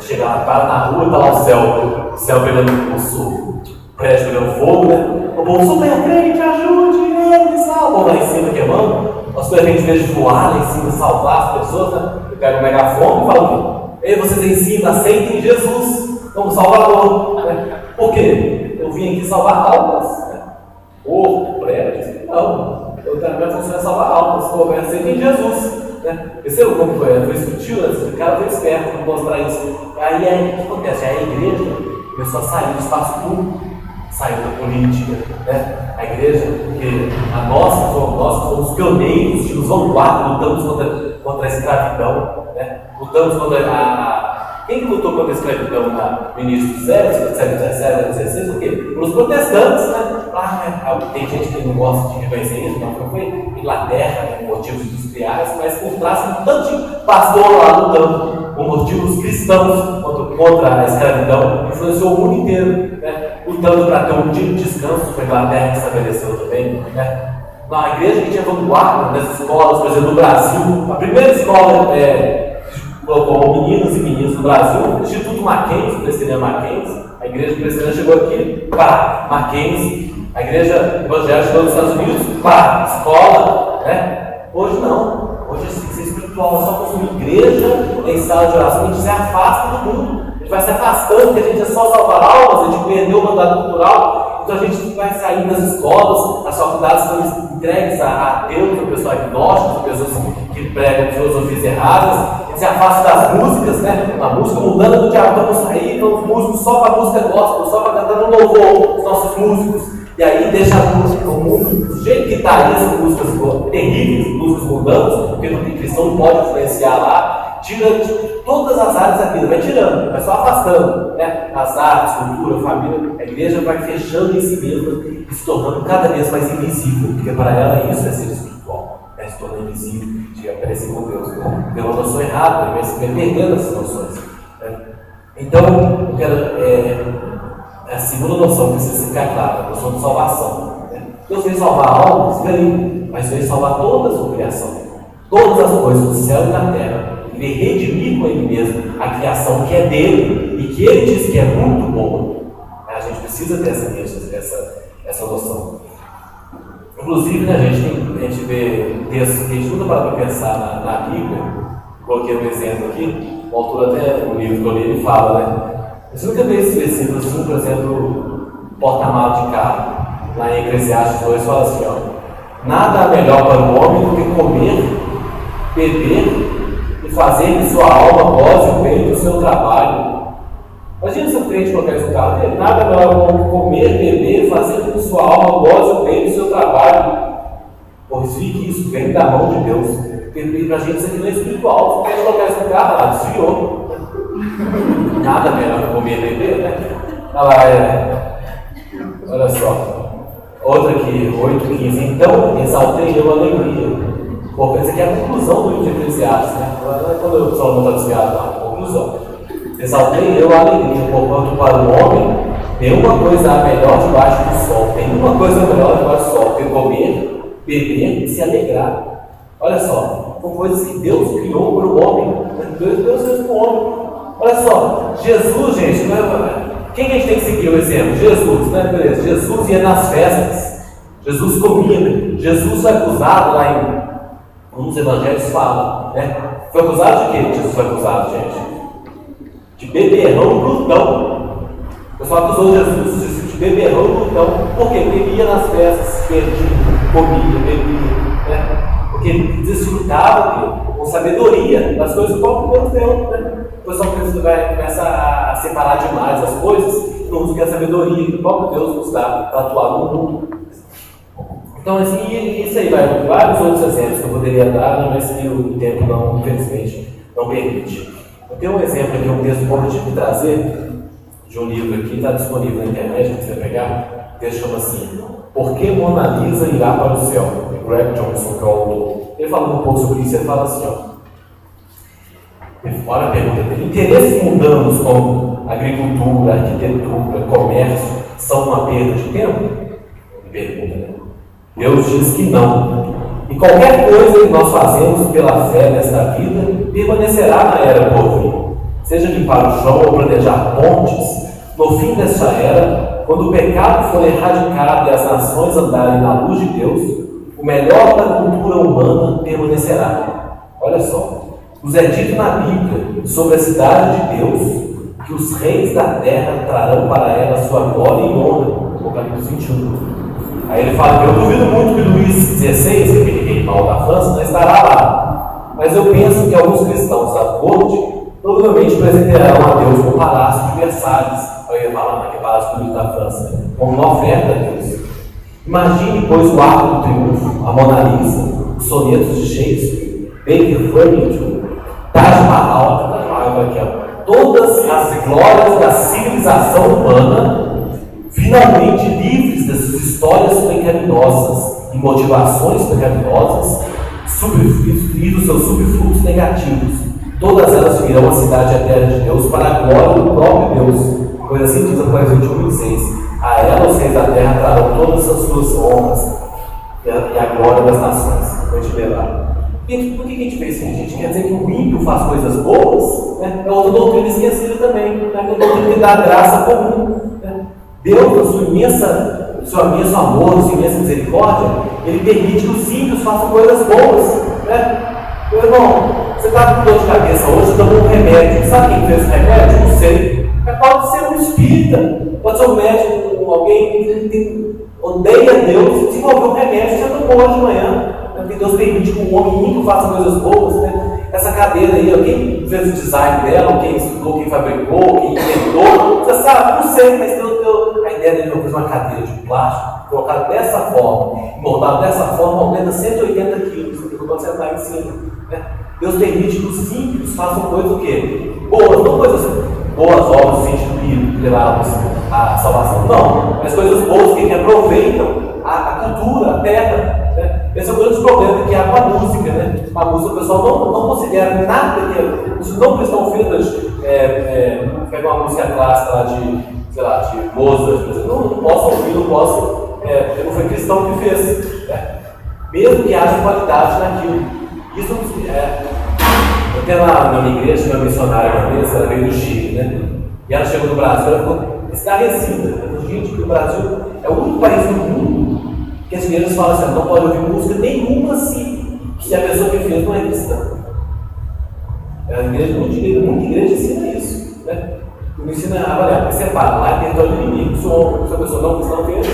Chega lá, para na rua e tá lá o céu pegando o prédio pegando fogo, né? O povo, super crente, ajude ele, salva. O povo lá em cima queimando. Os super crentes, em vez de voar lá em cima, salvar as pessoas, né? Ele pega o megafone e fala: ei, vocês em cima, aceitem Jesus como Salvador. Né? Por quê? Eu vim aqui salvar almas. Corpo, prédio, não. A minha função é salvar almas. Pô, aceitem Jesus. Né? Percebeu como foi? Foi sutil, o cara foi esperto para mostrar isso. Aí o que acontece? Aí a igreja começou a sair do espaço público, saiu da política. Né? A igreja, porque nós fomos pioneiros, tínhamos vanguarda, lutamos contra a escravidão, né? Lutamos contra Quem lutou contra a escravidão no início do século XVI, o quê? Os protestantes, né? Tem gente que não gosta de reconhecer isso, não foi Inglaterra, né, por motivos industriais, mas por trás um tanto de pastor lá lutando por motivos cristãos contra a escravidão, influenciou o mundo inteiro, né? Lutando para ter um dia de descanso, foi a Inglaterra que estabeleceu também, né? Na igreja que tinha vanguarda nas escolas, por exemplo, no Brasil, a primeira escola colocou meninos e meninas do Brasil, o Instituto Mackenzie, o Presbiteriano Mackenzie, a igreja presbiteriana chegou aqui, pá, Mackenzie, a igreja evangélica chegou nos Estados Unidos, pá, escola, né? Hoje não, hoje ser espiritual é só consumir igreja, em sala de oração, a gente se afasta do mundo, a gente vai se afastando, porque a gente é só salvar almas, a gente perdeu o mandato cultural, então a gente vai sair das escolas, as faculdades estão entregues a Deus, o pessoal agnóstico, pessoas que pregam filosofias erradas, a gente se afasta das músicas, né? A música mudando do diabo, vamos sair, vamos músicos só para música gospel, só para cantar no louvor, os nossos músicos, e aí deixa a música, o mundo, do jeito que está aí, as músicas terríveis, músicas mundanas, porque não tem cristão, não pode influenciar lá, tira de todas as áreas da vida, vai tirando, vai só afastando, né? As artes, cultura, família, a igreja vai fechando em si mesma e se tornando cada vez mais invisível, porque para ela isso é ser espiritual, é se tornar invisível, de aparecer com Deus, né? Pela noção errada, vai se perdendo essas noções. Né? Então, eu quero, a segunda noção que precisa ficar clara, a noção de salvação. Né? Deus veio salvar almas, mas veio salvar toda a sua criação, todas as coisas do céu e da terra. Ele veio redimir com ele mesmo a criação que é dele e que ele diz que é muito boa. A gente precisa ter essa noção. Inclusive, né, a gente vê textos que a gente nunca para pensar na Bíblia. Coloquei um exemplo aqui, o autor até, o livro que eu li, ele fala, né? Você nunca vê esse versículo assim, por exemplo, porta-malas de carro. Lá em Eclesiastes 2 fala assim, ó, nada melhor para o homem do que comer, beber e fazer que sua alma goze o bem do seu trabalho. Imagina se o crente colocar isso no carro dele, nada melhor do que comer, beber e fazer com que sua alma goze o bem do seu trabalho. Pois vi que isso vem da mão de Deus. Porque para a gente isso aqui não é espiritual. Se o crente colocar isso no carro, desviou. Nada melhor do que comer e beber, né? Olha lá, olha só. Outra aqui, 8:15. Então exaltei eu a alegria. Pô, essa aqui é a conclusão do livro de Eclesiastes, né? Não é quando eu só não está desviado, não. Conclusão. Exaltei eu a alegria, porquanto para o homem nenhuma coisa há melhor debaixo do sol. Nenhuma coisa melhor debaixo do sol que comer, beber e se alegrar. Olha só, são coisas que Deus criou para o homem. Deus fez para o homem. Olha só, Jesus, gente, quem que a gente tem que seguir o exemplo? Jesus, né? Beleza. Jesus ia nas festas, Jesus comia, Jesus foi acusado lá em uns evangelhos fala, né? Foi acusado de quê? Jesus foi acusado, gente? De beberrão e glutão. O pessoal acusou Jesus de beberrão e glutão. Por quê? Porque ele ia nas festas, comia, bebia, né? Porque ele desfrutava com sabedoria das coisas do próprio Deus deu, né? O pessoal começa a separar demais as coisas, não usa a sabedoria que o próprio Deus nos dá para atuar no mundo. Então, assim, isso aí vai vários outros exemplos que eu poderia dar, mas que o tempo não, infelizmente, não permite. Eu tenho um exemplo aqui, um texto que eu tive que trazer de um livro aqui, está disponível na internet, para você pegar. O texto chama assim: Por que Mona Lisa irá para o céu? Greg Johnson, que é o autor. Ele fala um pouco sobre isso, ele fala assim, ó. Olha a pergunta dele. Interesses mundanos como agricultura, arquitetura, comércio são uma perda de tempo? Pergunta, né? Deus diz que não. E qualquer coisa que nós fazemos pela fé nesta vida permanecerá na era por vir. Seja limpar o chão ou planejar pontes, no fim desta era, quando o pecado for erradicado e as nações andarem na luz de Deus, o melhor da cultura humana permanecerá. Olha só. Nos é dito na Bíblia sobre a cidade de Deus que os reis da terra trarão para ela sua glória e honra. Apocalipse 21. Aí ele fala que eu duvido muito que Luís XVI, aquele rei mal da França, não estará lá. Mas eu penso que alguns cristãos da corte provavelmente presentarão a Deus no palácio de Versalhes. Eu ia falar naquele palácio bonito da França, como uma oferta a Deus. Imagine, pois, o Arco do Triunfo, a Mona Lisa, os sonetos de Shakespeare, Baker Furniture, Taj Mahal, todas as glórias da civilização humana, finalmente livres das suas histórias pecaminosas e motivações pecaminosas e dos seus subfrutos negativos. Todas elas virão à cidade eterna de Deus para a glória do próprio Deus. Coisa assim diz Apocalipse 21:6. A ela os reis da terra trarão todas as suas honras e a glória das nações. Vou te ver lá. Por que a gente fez isso? A gente quer dizer que o ímpio faz coisas boas? Né? É outra doutrina esquecida também. Né? É a doutrina da graça comum. Né? Deus, na seu imenso amor, sua imensa misericórdia, Ele permite que os ímpios façam coisas boas. Né? Meu irmão, você está com dor de cabeça hoje, tomou um remédio. Sabe quem fez o remédio? Não sei. Pode ser um espírita, pode ser um médico, alguém que odeia Deus, desenvolveu um remédio, já tomou hoje de manhã. Porque Deus permite que um homem ímpio faça coisas boas, né? Essa cadeira aí, quem fez o design dela, quem estudou, quem fabricou, quem inventou, você sabe, não sei, mas a ideia dele foi fazer uma cadeira de plástico, colocada dessa forma, moldada dessa forma, aumenta 180 quilos, quando você está em cima. Né? Deus permite que os ímpios façam coisas o quê? Boas, não coisas boas obras no sentido de levar a salvação, não, mas coisas boas que aproveitam a cultura, a terra. Né? Esse é o grande problema que há com a música. Né? A música, o pessoal não considera nada que os não cristãos feitos, pega uma música clássica lá de, sei lá, de Mozart, por exemplo, não posso ouvir, não posso, porque não foi cristão que fez. Né? Mesmo que haja qualidade naquilo. Isso eu tenho lá na minha igreja, uma missionária uma vez, ela veio do Chile, né? E ela chegou no Brasil, ela ficou estarrecida. Gente, que o Brasil é o único país do mundo que as igrejas falam assim, não pode ouvir música nenhuma se a pessoa que fez não é cristã. A igreja, muita igreja ensina isso. Né? Não ensina a avaliar, porque separa lá é território inimigo, se a pessoa não fez,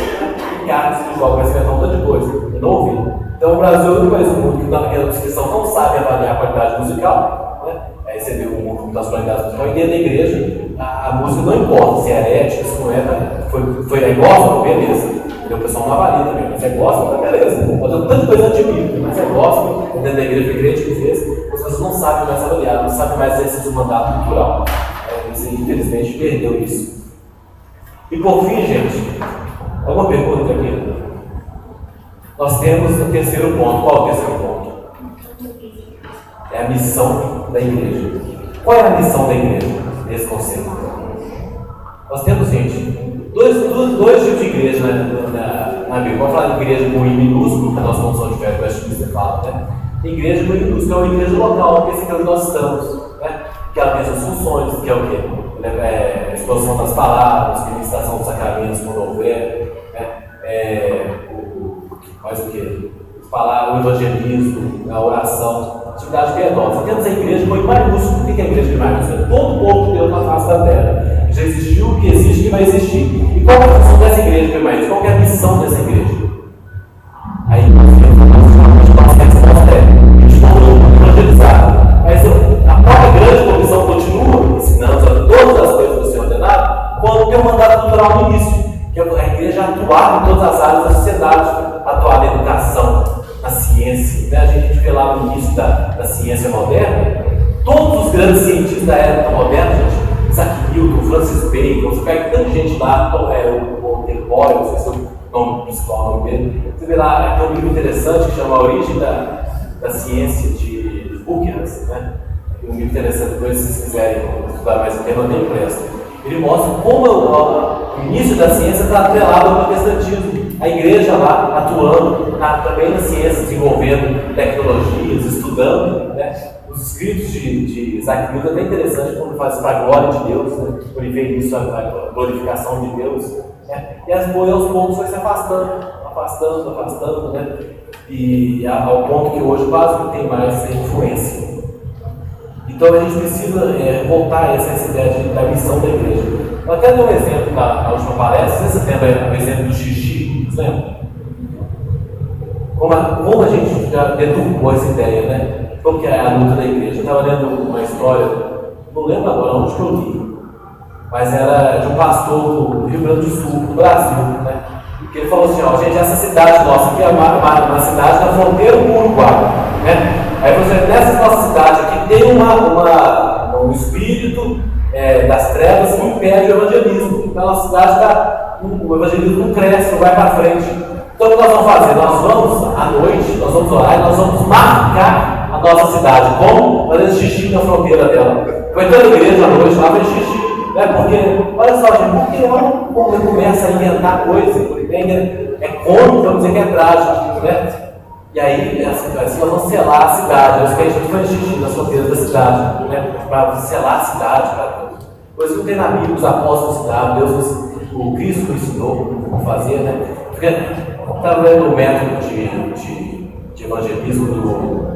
encarga se joga, vai ser um tanto de coisa. Eu não ouvi. Então o Brasil é o país do mundo que naquela descrição não sabe avaliar a qualidade musical, né? Aí você vê o mundo das qualidades musicais, e dentro da igreja a música não importa se é ética, se não é, foi gospel, beleza. O pessoal não avalia também, mas é gospel, beleza. Pode ter tanta coisa antibíblica, mas é gospel, dentro da igreja foi crente que fez, as pessoas não sabem mais avaliar, não sabem mais exercer o mandato cultural. Você infelizmente perdeu isso. E por fim, gente, alguma pergunta aqui? Nós temos o terceiro ponto. Qual é o terceiro ponto? É a missão da igreja. Qual é a missão da igreja nesse conceito? Nós temos, gente, dois tipos de igreja na Bíblia. Vamos falar de igreja com I minúsculo, que a nossa função de fé que o Westminster fala, né? Tem igreja com I minúsculo, que é uma igreja local, que é esse que nós estamos, né? Que ela tem suas funções, que é o quê? A exposição das palavras, ministração dos sacramentos quando houver, mais o quê? O evangelismo, a oração, atividade piedosa. Temos a igreja com I maiúsculo. O que é a igreja com I maiúsculo? Todo o povo de Deus na face da terra. Já existiu, que existe e vai existir. E qual é a função dessa igreja com I maiúsculo? Qual é a missão dessa igreja? Aí nós temos a nossa resposta é: a gente não evangelizar. Mas a própria grande comissão continua ensinando todas as coisas do Senhor ordenado, quando tem um mandato cultural no início, que é a igreja atuar em todas as áreas da sociedade, atuar na educação, na ciência. Né? A gente vê lá no início da ciência moderna, todos os grandes cientistas da época moderna, gente, Isaac Newton, Francis Bacon, você pega tanta gente lá, o Boyle, não sei se é o nome principal, o nome dele. Você vê lá, tem um livro interessante que chama A Origem da Ciência de Bucharest, né? Um livro interessante, depois se vocês quiserem estudar mais o tema, eu nem empresto. Ele mostra como o início da ciência está atrelado ao protestantismo. A igreja lá atuando também na ciência, desenvolvendo tecnologias, estudando, né? Os escritos de Isaac Newton é bem interessante quando faz para a glória de Deus, né? Quando ele vê isso, a glorificação de Deus, né? E aos poucos foi se afastando, né? E ao ponto que hoje quase não tem mais influência. Então a gente precisa voltar a essa ideia da missão da igreja. Eu até dei um exemplo na última palestra, você lembra o exemplo do xixi, você lembra? Como a gente já deturpou essa ideia, né? Qual que é a luta da igreja? Eu estava lendo uma história, não lembro agora onde que eu li, mas era de um pastor do Rio Grande do Sul, do Brasil, né? Que ele falou assim: ó, gente, essa cidade nossa aqui é uma cidade na fronteira com o Uruguai, né? Aí você, nessa nossa cidade aqui, tem um espírito das trevas que impede o evangelismo. Então a nossa cidade o evangelismo não cresce, não vai para frente. Então o que nós vamos fazer? Nós vamos, à noite, nós vamos orar e nós vamos marcar a nossa cidade. Como? Fazendo xixi na fronteira dela. Vai ter a igreja à noite lá, faz xixi. Né? Porque, olha só, gente, porque quando ele começa a inventar coisa, é cômico, vamos dizer que é trágico, né? E aí, assim nós vamos selar a cidade. Os crentes fazem xixi nas fronteiras da cidade, né? Para selar a cidade, coisa que não tem na Bíblia, os apóstolos ensinaram, o Cristo ensinou como fazer, né? Porque estava lendo o método de evangelismo do.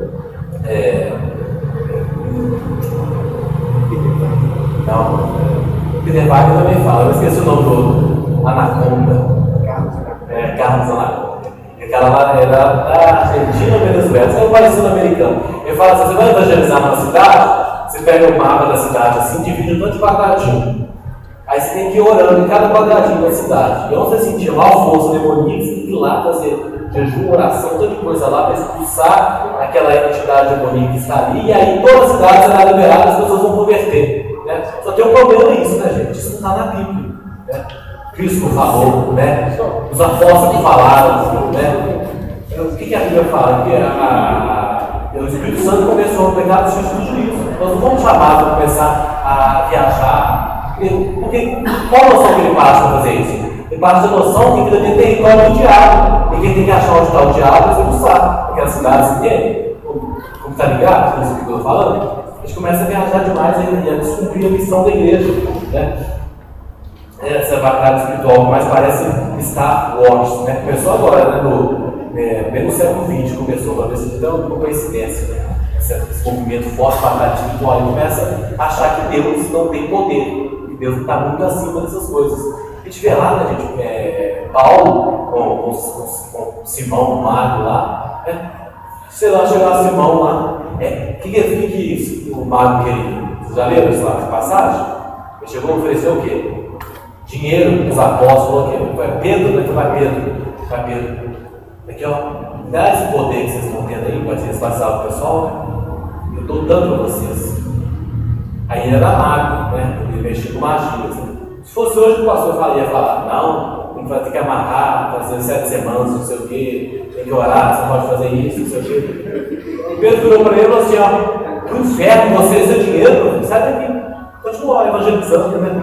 Peter Wagner também fala, eu esqueci o nome do Anaconda. Carlos Anaconda. O cara lá era da Argentina ou Venezuela, você é um país sul-americano. Ele fala assim: você vai evangelizar numa cidade, você pega o mapa da cidade assim, divide um tanto de quadradinho. Aí você tem que ir orando em cada quadradinho da cidade. E onde você sentir lá força demoníaca, você tem que ir lá fazer jejum, oração, tanta coisa lá para expulsar aquela entidade demoníaca que está ali. E aí toda a cidade será liberada e as pessoas vão converter. Né? Só tem um problema nisso, né, gente? Isso não está na Bíblia. Né? Cristo falou, né? Os apóstolos falaram, né? O que a Bíblia fala? Que o Espírito Santo começou a pegar os seus juízos. Nós não vamos chamar para começar a viajar. Porque qual a noção que ele passa para fazer isso? Ele passa a noção que ele tem território do diabo. E quem tem que achar onde está o diabo, você não sabe. Aquela cidade, entende? Como está ligado? Não sei o que eu estou falando. A gente começa a viajar demais e a descobrir a missão da igreja. Né? Essa batalha espiritual, mas parece Star Wars, né? Começou agora, né? Bem no século XX começou, para ver se tem uma coincidência, né? Esse movimento forte, batalha espiritual, e começa a achar que Deus não tem poder. Deus está muito acima dessas coisas. A gente vê lá, né, gente, Paulo com Simão, o mago lá, sei lá, chegou a Simão lá, o que o mago queria? Vocês já leram isso lá de passagem? Ele chegou a oferecer o quê? Dinheiro para os apóstolos, o quê? Pedro, né? Vai Pedro. Aqui, ó, dá esse poder que vocês estão tendo aí, para vocês passar o pessoal, né? Eu estou dando para vocês. Aí ele era mago, né? Ele mexia com magias. Né? Se fosse hoje, o pastor ia falar, não, vai ter que amarrar, fazer 7 semanas, não sei o quê, tem que orar, você pode fazer isso, não sei o quê. E Pedro virou para ele e falou assim, ó, que inferno, você e seu dinheiro, sai daqui. Continua evangelizando, né?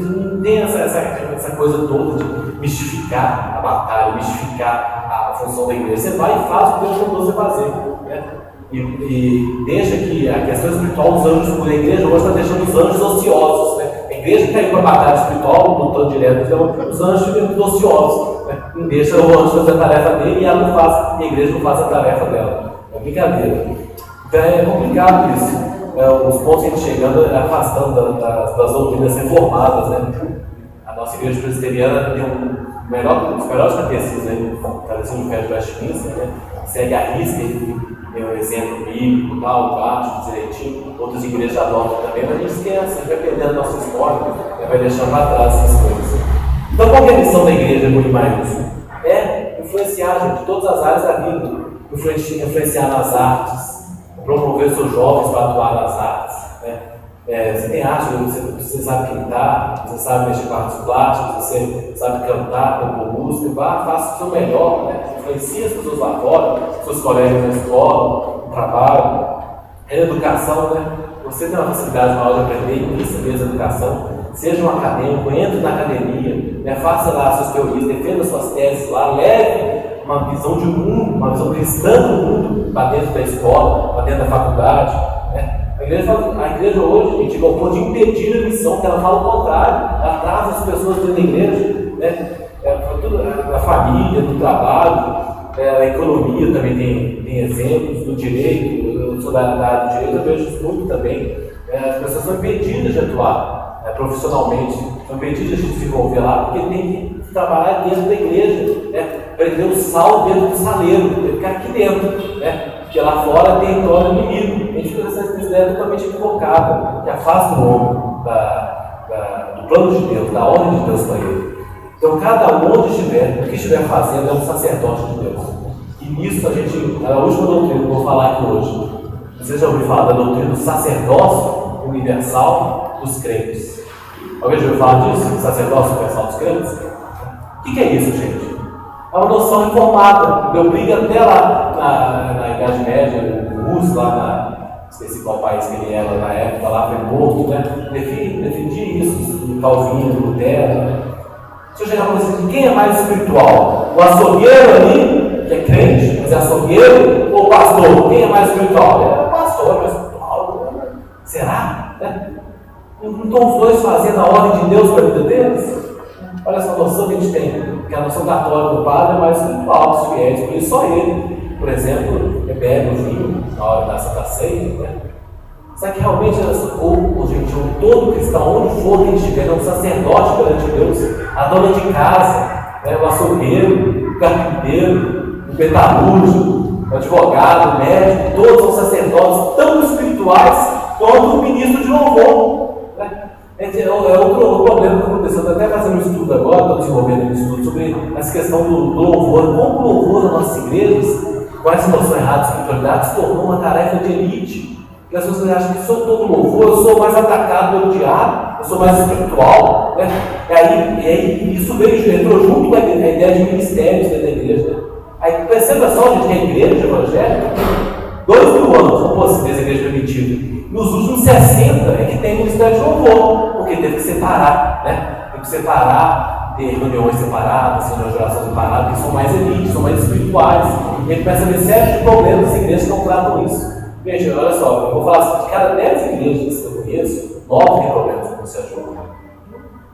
Não tem essa coisa toda de mistificar a batalha, mistificar a função da igreja. Você vai e faz o que Deus mandou você fazer, né? E deixa que a questão espiritual dos anjos, a igreja hoje está deixando os anjos ociosos, né? A igreja que está indo para a batalha espiritual, lutando direto, então os anjos ficam ociosos, né? Não deixa o anjo fazer a tarefa dele e ela não faz, e a igreja não faz a tarefa dela. É brincadeira. Então é complicado isso. Os pontos que a gente chegando afastando das doutrinas reformadas, né? A nossa igreja presbiteriana tem um dos melhores catecismos, né? O catecismo do Velho de Westminster, né? Segue a risca, tem um exemplo bíblico, tal, baixo, direitinho. Outras igrejas adotam também, mas a gente esquece, a gente vai perdendo a nossa história, vai deixando para trás essas coisas. Então, qual é a missão da igreja com I maiúsculo? É influenciar, gente, todas as áreas da vida, influenciar nas artes, promover seus jovens para atuar nas artes, né? Você tem arte, você sabe pintar, você sabe mexer com artes plásticas, você sabe cantar, compor música, faça o seu melhor, né? Influencia as pessoas lá fora, seus colegas na escola, no trabalho, educação, né? Você tem uma facilidade maior de aprender, invista mesmo a educação, seja um acadêmico, entre na academia, né? Faça lá suas teorias, defenda suas teses lá, leve uma visão de mundo, uma visão cristã do mundo para dentro da escola, para dentro da faculdade, né? A igreja hoje, a gente não pode impedir a missão, porque ela fala o contrário, ela traz as pessoas dentro da igreja, né? A família, do trabalho, a economia também tem exemplos, do direito, eu sou da área do direito, eu vejo isso muito também. As pessoas são impedidas de atuar profissionalmente, são impedidas de se desenvolver lá, porque tem que trabalhar dentro da igreja, né? Prender o sal dentro do saleiro, tem que ficar aqui dentro, né? Porque lá fora tem território inimigo. A gente fica nessa ideia totalmente equivocada, que afasta o homem do plano de Deus, da ordem de Deus para ele. Então, cada um onde estiver, o que estiver fazendo, é um sacerdote de Deus. E nisso a última doutrina que eu vou falar aqui hoje. Vocês já ouviram falar da doutrina do sacerdócio universal dos crentes? Alguém já ouviu falar disso? Sacerdócio universal dos crentes? O que é isso, gente? É uma noção informada. Eu brigo até lá na Idade Média, o Russo, lá esqueci qual país que ele era na época, lá foi morto, né? Defendia isso, Calvino, Lutero. Se eu chegar para vocês, quem é mais espiritual? O açougueiro ali, que é crente, mas é açougueiro, ou o pastor? Quem é mais espiritual? É o pastor, é mais espiritual. Será? Não estão os dois fazendo a ordem de Deus para a vida deles? Olha essa noção que a gente tem, que a noção católica do padre é mais espiritual dos fiéis, por isso só ele, por exemplo, bebe o vinho na hora da Santa Ceia, né? Será que realmente gente, todo cristão, onde for que ele estiver, é um sacerdote perante Deus, a dona de casa, né, o açougueiro, o carpinteiro, o metalúrgico, o advogado, o médico, todos são sacerdotes tão espirituais quanto o ministro de louvor, né? É outro problema que aconteceu. Estou até fazendo um estudo agora, estou desenvolvendo um estudo sobre essa questão do louvor. Como o louvor nas nossas igrejas, com essa noção errada de espiritualidade, se tornou uma tarefa de elite. Porque as pessoas acham que se eu estou no louvor, eu sou mais atacado pelo diabo, eu sou mais espiritual, né? E aí isso entrou junto com a ideia de ministérios dentro da igreja. Né? Aí perceba só, gente, que a igreja evangélica tem 2.000 anos, não fosse essa igreja permitida. Nos últimos 60 é que tem ministério de louvor, porque teve que separar, né? Tem que separar, ter reuniões separadas, reuniões de oração separadas, que são mais elites, são mais espirituais. E ele começa a ver séries de problemas das igrejas que não tratam isso. Gente, olha só, eu vou falar assim, de cada 10 igrejas que eu conheço, 9 têm problemas com o ministério de louvor.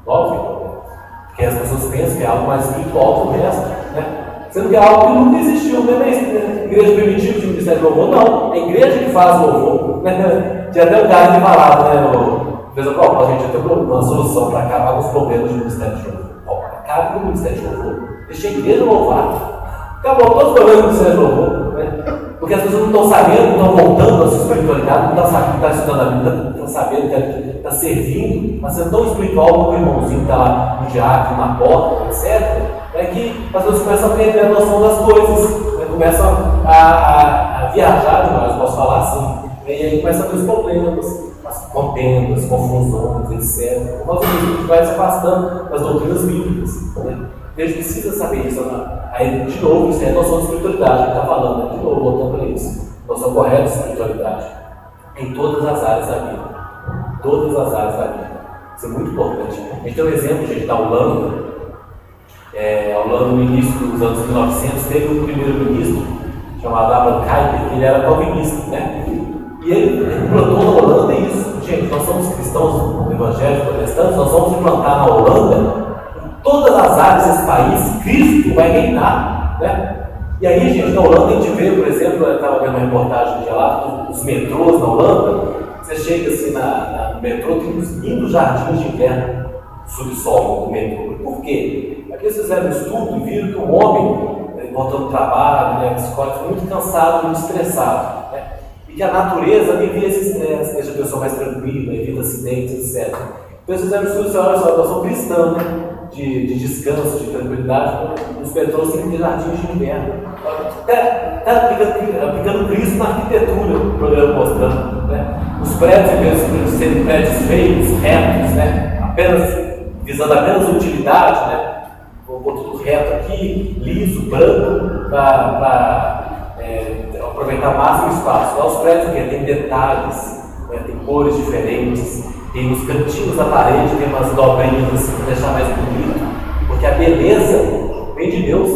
9 têm problemas. Porque as pessoas pensam que é algo mais espiritual que o resto, né? Sendo que é algo que nunca existiu, não é igreja primitiva de ministério de louvor, não. É a igreja que faz louvor. Tinha até um cara que falava, né? Por exemplo, a gente tem uma solução para acabar com os problemas do Ministério de Louvor. Acaba com o Ministério de Louvor. Deixa a igreja louvar. Acabou todos os problemas do Ministério de Louvor. Né? Porque as pessoas não estão sabendo, não estão voltando à sua espiritualidade, não estão sabendo que está estudando a Bíblia, não estão sabendo que está servindo, está sendo tão espiritual como o irmãozinho que está lá no diácono, na porta, etc. É que as pessoas começam a perder a noção das coisas, né? Começam a viajar demais, posso falar assim. E aí começa a ter os problemas, as contendas, confusões, etc. Nós a gente vai se afastando das doutrinas bíblicas. Né? A gente precisa saber isso. Né? Aí, de novo, isso é a noção de espiritualidade que está falando, né? De novo, voltando para isso. Noção correta de espiritualidade. Em todas as áreas da vida. Todas as áreas da vida. Isso é muito importante. A gente tem um exemplo, gente, da Holanda. A Holanda, no início dos anos 1900, teve um primeiro-ministro chamado Abraham Kuyper, que ele era calvinista, né? E ele implantou na Holanda isso. Gente, nós somos cristãos evangélicos protestantes, nós vamos implantar na Holanda, em todas as áreas desse país, Cristo vai reinar, né? E aí, gente, na Holanda a gente vê, por exemplo, eu estava vendo uma reportagem de lá, os metrôs na Holanda, você chega assim no metrô, tem uns lindos jardins de inverno, subsolo do metrô. Por quê? Aqui eles fizeram um estudo e viram que o homem, voltando do trabalho, né, psicólogo, foi muito cansado, muito estressado, né? E que a natureza alivia esse estresse, deixa a pessoa mais tranquila, evita acidentes, etc. Então eles fizeram um estudo, assim, olha só, nós somos cristãos, né? De descanso, de tranquilidade, os metrôs têm que ter jardins de inverno. Está aplicando Cristo na arquitetura, o programa mostrando. Né? Os prédios, em vez de serem prédios feios, retos, né? Visando apenas a utilidade, né? Vou pôr tudo reto aqui, liso, branco, para aproveitar o máximo espaço. Lá os prédios têm detalhes, né? Tem cores diferentes. Tem os cantinhos da parede, tem umas dobrinhas assim para deixar mais bonito, porque a beleza vem de Deus.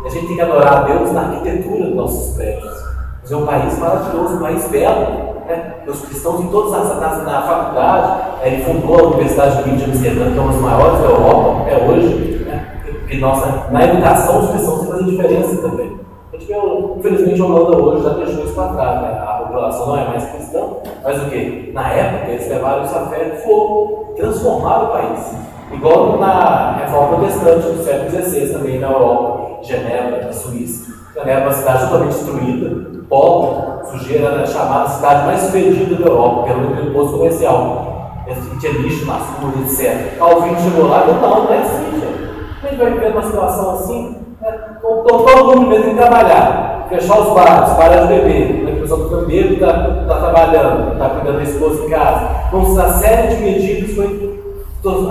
E a gente tem que adorar a Deus na arquitetura dos nossos prédios. É um país maravilhoso, um país belo. Né? Os cristãos em todas na faculdade, ele fundou a Universidade de Amsterdã, que é uma das maiores da Europa até hoje. Né? Porque na educação os cristãos fazem diferença também. A gente vê, infelizmente, a Holanda hoje já deixou isso para trás, né? A população não é mais cristã, mas o quê? Na época, eles levaram isso a fé de fogo, transformaram o país. Igual na Reforma Protestante do século XVI, também na Europa, Genebra, na Suíça. Genebra é uma cidade totalmente destruída, pobre, sujeira, era chamada a cidade mais fedida da Europa, pelo número posto comercial. Tinha lixo nas ruas, etc. Calvino chegou lá e falou: não é assim, gente. A gente vai viver numa situação assim. Todo mundo tem que trabalhar, fechar os bares, parar de beber, a pessoa que foi bêbado está trabalhando, está cuidando da esposa em casa. Então, uma série de medidas foi.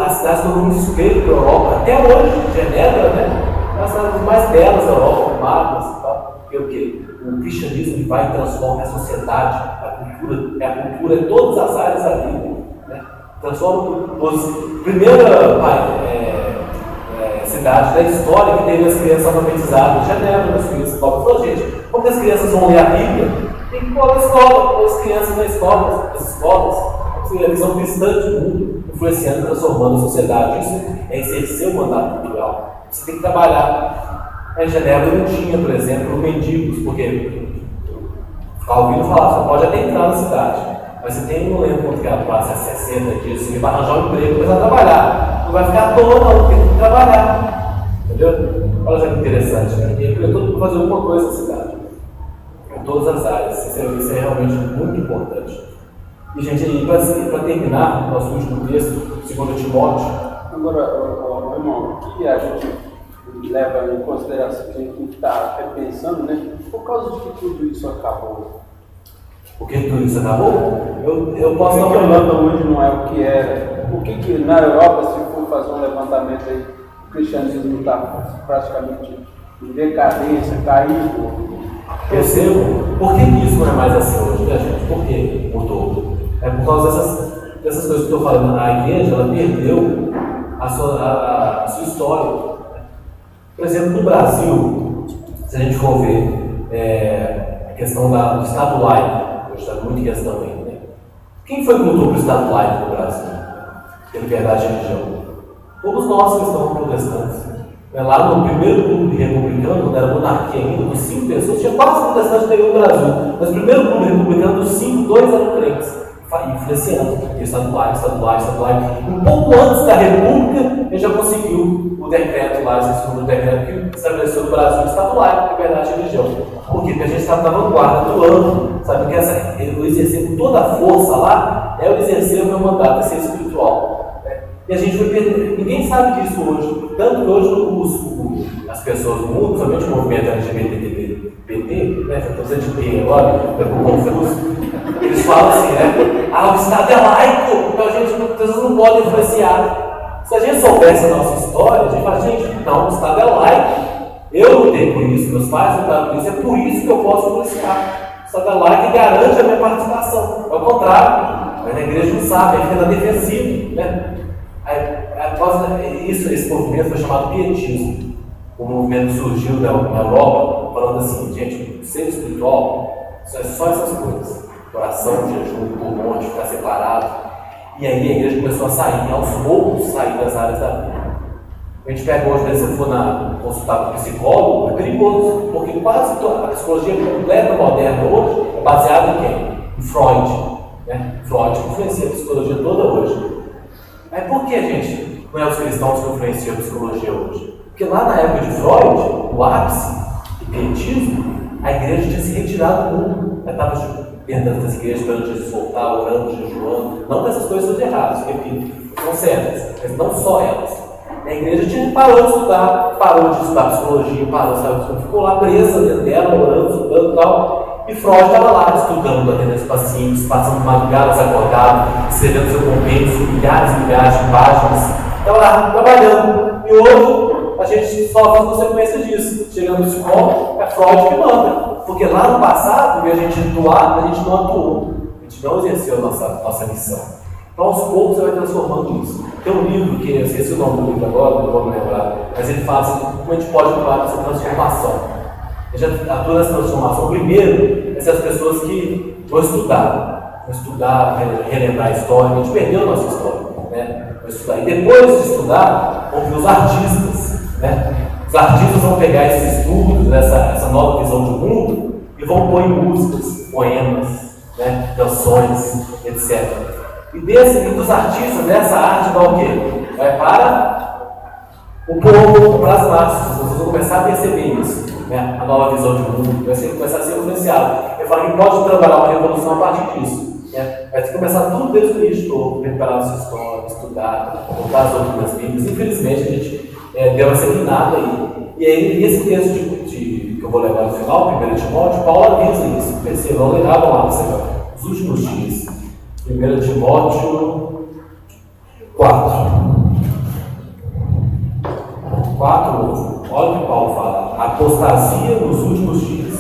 As cidades todo mundo suspeito da Europa, até hoje, Genebra, né? É uma das cidades mais belas da Europa, arrumadas e tal. Porque o quê? O cristianismo vai e transforma a sociedade, a cultura em todas as áreas da vida. Né? Transforma primeira cidade da história que teve as crianças alfabetizadas, Genebra, nas Suíça. Falou, gente, como as crianças vão ler a Bíblia? Tem que pôr na escola, pôr as crianças na escola, nas escolas, a visão cristã de mundo, influenciando e transformando a sociedade. Isso é exercer o mandato cultural. Você tem que trabalhar. Em Genebra não tinha, por exemplo, mendigos, porque Calvino falava, você pode até entrar na cidade, mas você tem, não lembro quanto que ela passa, 60 dias, você vai arranjar um emprego, começar a trabalhar. Não vai ficar à toa, não, tem que trabalhar. Entendeu? Olha que interessante, né? E eu estou fazer alguma coisa na cidade. Em todas as áreas. Isso é realmente muito importante. E, gente, aí, para terminar, nosso último texto, 2 Timóteo. Agora, irmão, o que a gente leva em consideração que a gente está repensando, né? Por causa de que tudo isso acabou. Por que tudo isso acabou? Eu posso falar. Por que a Holanda hoje não é o que era? Por que na Europa, se for fazer um levantamento aí, o cristianismo está praticamente em decadência, caído? Percebo. Por que isso não é mais assim hoje, né, gente? Por que mudou? É por causa dessas coisas que eu estou falando. A igreja, ela perdeu a sua história. Por exemplo, no Brasil, se a gente for ver a questão do Estado laico, hoje está muito em questão ainda, né? Quem foi que lutou para o Estado laico no Brasil? Pela liberdade de religião? Todos nós que estamos protestantes. Lá no primeiro clube republicano, quando era monarquia ainda, dos 5 pessoas, tinha quase protestantes no Brasil. Mas o primeiro clube republicano, dos 5, 2 eram crentes. influenciando, estaduais. Um pouco antes da República, ele já conseguiu o decreto lá, esse segundo decreto que estabeleceu no Brasil Estado laico, liberdade de religião. Por quê? Porque a gente estava na vanguarda do ano, sabe? Que o exercer com toda a força lá é o exercer o meu mandato, é ser espiritual. Né? E a gente foi perder. Ninguém sabe disso hoje. Tanto que hoje as pessoas do mundo, principalmente o movimento LGBT, né? Estou dizendo de P agora, eu confuso. Eles falam assim, né? O Estado é laico, então as pessoas não podem influenciar. Se a gente soubesse a nossa história, a gente fala, gente, não, o Estado é laico. Eu lutei por isso, meus pais lutaram por isso, é por isso que eu posso influenciar. O Estado é laico e garante a minha participação. É o contrário, mas a igreja não sabe, aí fica na defensiva, né? Esse movimento foi chamado pietismo. O movimento surgiu na Europa, falando assim, gente, ser espiritual é só essas coisas. Oração, jejum, pulmão, ficar separado. E aí a igreja começou a sair, aos poucos, sair das áreas da vida. A gente pega hoje, se você for consultar com um psicólogo, é perigoso, porque quase toda a psicologia completa moderna hoje é baseada em quem? Em Freud. Né? Freud influencia a psicologia toda hoje. Mas por que, gente, não é os cristãos que influenciam a psicologia hoje? Porque lá na época de Freud, o ápice do pietismo, a igreja tinha se retirado do mundo. Ela estava dentro das igrejas, esperando Jesus voltar, orando, jejuando. Não que essas coisas sejam erradas, repito, são certas, mas não só elas. A igreja parou de estudar psicologia, ficou lá presa dentro dela, orando, estudando e tal. E Freud estava lá estudando, atendendo os pacientes, passando madrugadas acordado, escrevendo seu compêndio, milhares e milhares de páginas. Estava lá trabalhando. E hoje a gente sofre as consequências disso. Chegando no psicólogo, é Freud que manda. Porque lá no passado, em vez de a gente atuar, a gente não atuou. A gente não exerceu a nossa missão. Então, aos poucos, você vai transformando isso. Tem um livro que, eu esqueci o nome do livro agora, não vou me lembrar, mas ele fala assim, como a gente pode atuar nessa transformação. A gente atua nessa transformação. Primeiro, é ser as pessoas que vão estudar, relembrar a história. A gente perdeu a nossa história, né? Vão estudar. E depois de estudar, vão vir os artistas, né? Os artistas vão pegar esses estudos, essa nova visão de mundo, e vão pôr em músicas, poemas, né? Canções, etc. E dos artistas, dessa arte vai o quê? Vai para o povo, para as massas. As pessoas vão começar a perceber isso, né? A nova visão de mundo, vai começar a ser influenciado. Eu falo que pode trabalhar uma revolução a partir disso. Né? Vai ter que começar tudo desde o início de novo, preparar a sua história, estudar, contar as outras bíblias. Infelizmente, a gente deu essa guinada aí. E aí, esse texto que eu vou levar no final, 1 Timóteo, Paulo avisa isso. Percebam, levavam lá, os últimos dias. 1 Timóteo 4. Olha o que Paulo fala. Apostasia nos últimos dias.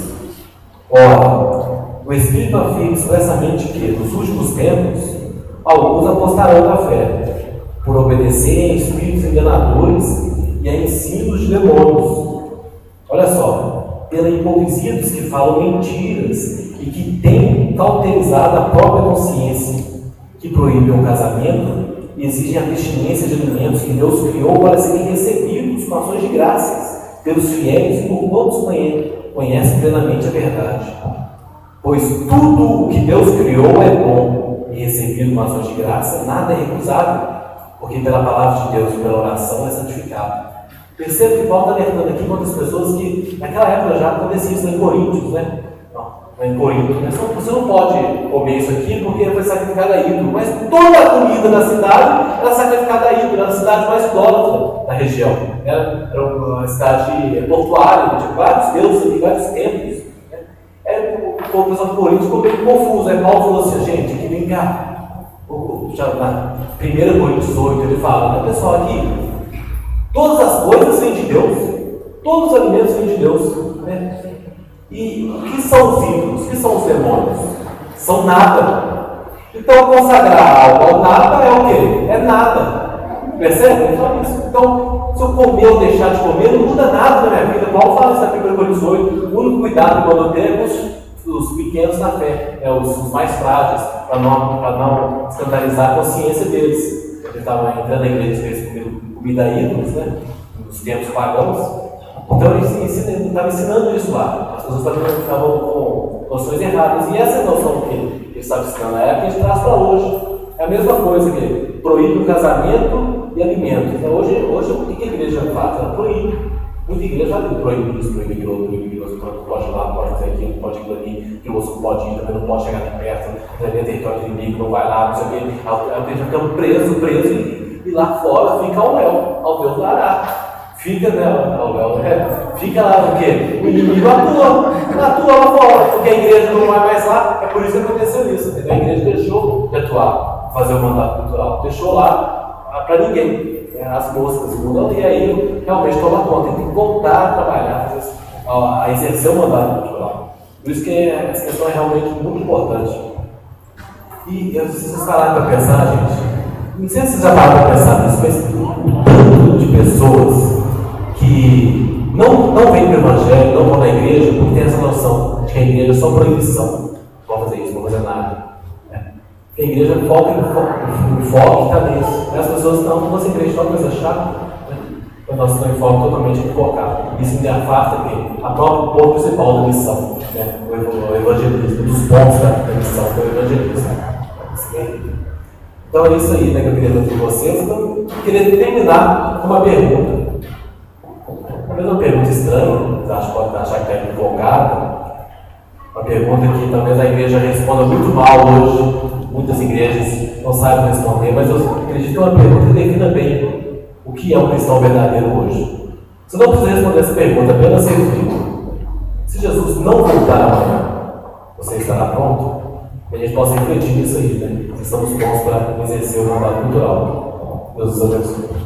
Ora, o Espírito afirma expressamente que, nos últimos tempos, alguns apostarão da fé, por obedecer a espíritos enganadores e a ensinos de demônios. Olha só, pela hipocrisia dos que falam mentiras e que têm cauterizado a própria consciência, que proíbem o casamento e exigem a abstinência de alimentos que Deus criou para serem recebidos com ações de graças pelos fiéis e por todos conhecem plenamente a verdade. Pois tudo o que Deus criou é bom e recebido com ações de graça, nada é recusável, porque pela palavra de Deus e pela oração é santificado. Perceba que Paulo está alertando aqui contra as pessoas que naquela época já acontecia isso em Coríntios, né? Em Corinto, né? Você não pode comer isso aqui porque foi sacrificado a ídolo, mas toda a comida da cidade era sacrificada a ídolo, era a cidade mais idólatra da região, era uma cidade portuária, de vários deuses e vários templos. Né? O pessoal de Corinto ficou meio confuso. Aí Paulo falou assim: gente, aqui vem cá. Já na 1 Coríntios 8 ele fala: né, pessoal, aqui todas as coisas vêm de Deus, todos os alimentos vêm de Deus. Né? E o que são os ídolos? O que são os demônios? São nada. Então, consagrar algo ao nada é o quê? É nada. Percebe? Então, se eu comer ou deixar de comer, não muda nada na minha vida. Paulo fala isso na 1 Coríntios 8. O único cuidado que eu tenho é com os pequenos na fé, os mais frágeis, para não escandalizar a consciência deles. Ele estava entrando na igreja e fez comida a ídolos, né? Nos tempos pagãos. Então ele estava ensinando isso lá. As pessoas estavam com noções erradas. E essa noção que ele estava ensinando na época, a gente traz para hoje. É a mesma coisa que proíbe o casamento e alimento. Então, hoje o que a igreja faz? Ela proíbe. Muita igreja vai proibir isso, proíbe aquilo outro, não pode ir lá, não pode fazer aquilo, não pode ir aqui, que o outro pode ir, também não pode chegar aqui perto, também é território inimigo, não vai lá, não sei o quê. A igreja fica preso, e lá fora fica o véu, ao Deus dará. Fica, né? Fica lá o quê? O inimigo atua lá fora, porque a igreja não vai mais lá, é por isso que aconteceu isso. A igreja deixou de atuar, fazer o mandato cultural, deixou lá para ninguém. As moscas mudam e aí realmente toma conta, tem que voltar a trabalhar, a exercer o mandato cultural. Por isso que essa questão é realmente muito importante. E se vocês pararem para pensar, gente, não sei se vocês já pararam para pensar nisso, mas o tanto de pessoas que não vêm para o Evangelho, não vão na igreja, porque tem essa noção de que a igreja é só proibição. Não vão fazer isso, não vão fazer nada. A igreja foca no foco está nisso. As pessoas estão, nossa igreja é uma coisa chata, mas nós estamos em foco totalmente equivocado. Isso me afasta a própria ponto principal da missão, né? O evangelismo, dos pontos da missão, que é o evangelismo. Então é isso aí, né, que eu queria fazer com vocês. Então, eu queria terminar com uma pergunta. Talvez uma pergunta estranha, vocês podem achar que está equivocada. Uma pergunta que talvez a igreja responda muito mal hoje. Muitas igrejas não sabem responder, mas eu acredito que é uma pergunta que defina bem o que é um cristão verdadeiro hoje. Você não precisa responder essa pergunta, apenas reflita. Se Jesus não voltar amanhã, você estará pronto? Que a gente possa refletir nisso aí, né? Estamos prontos para exercer o mandato cultural. Deus os abençoe.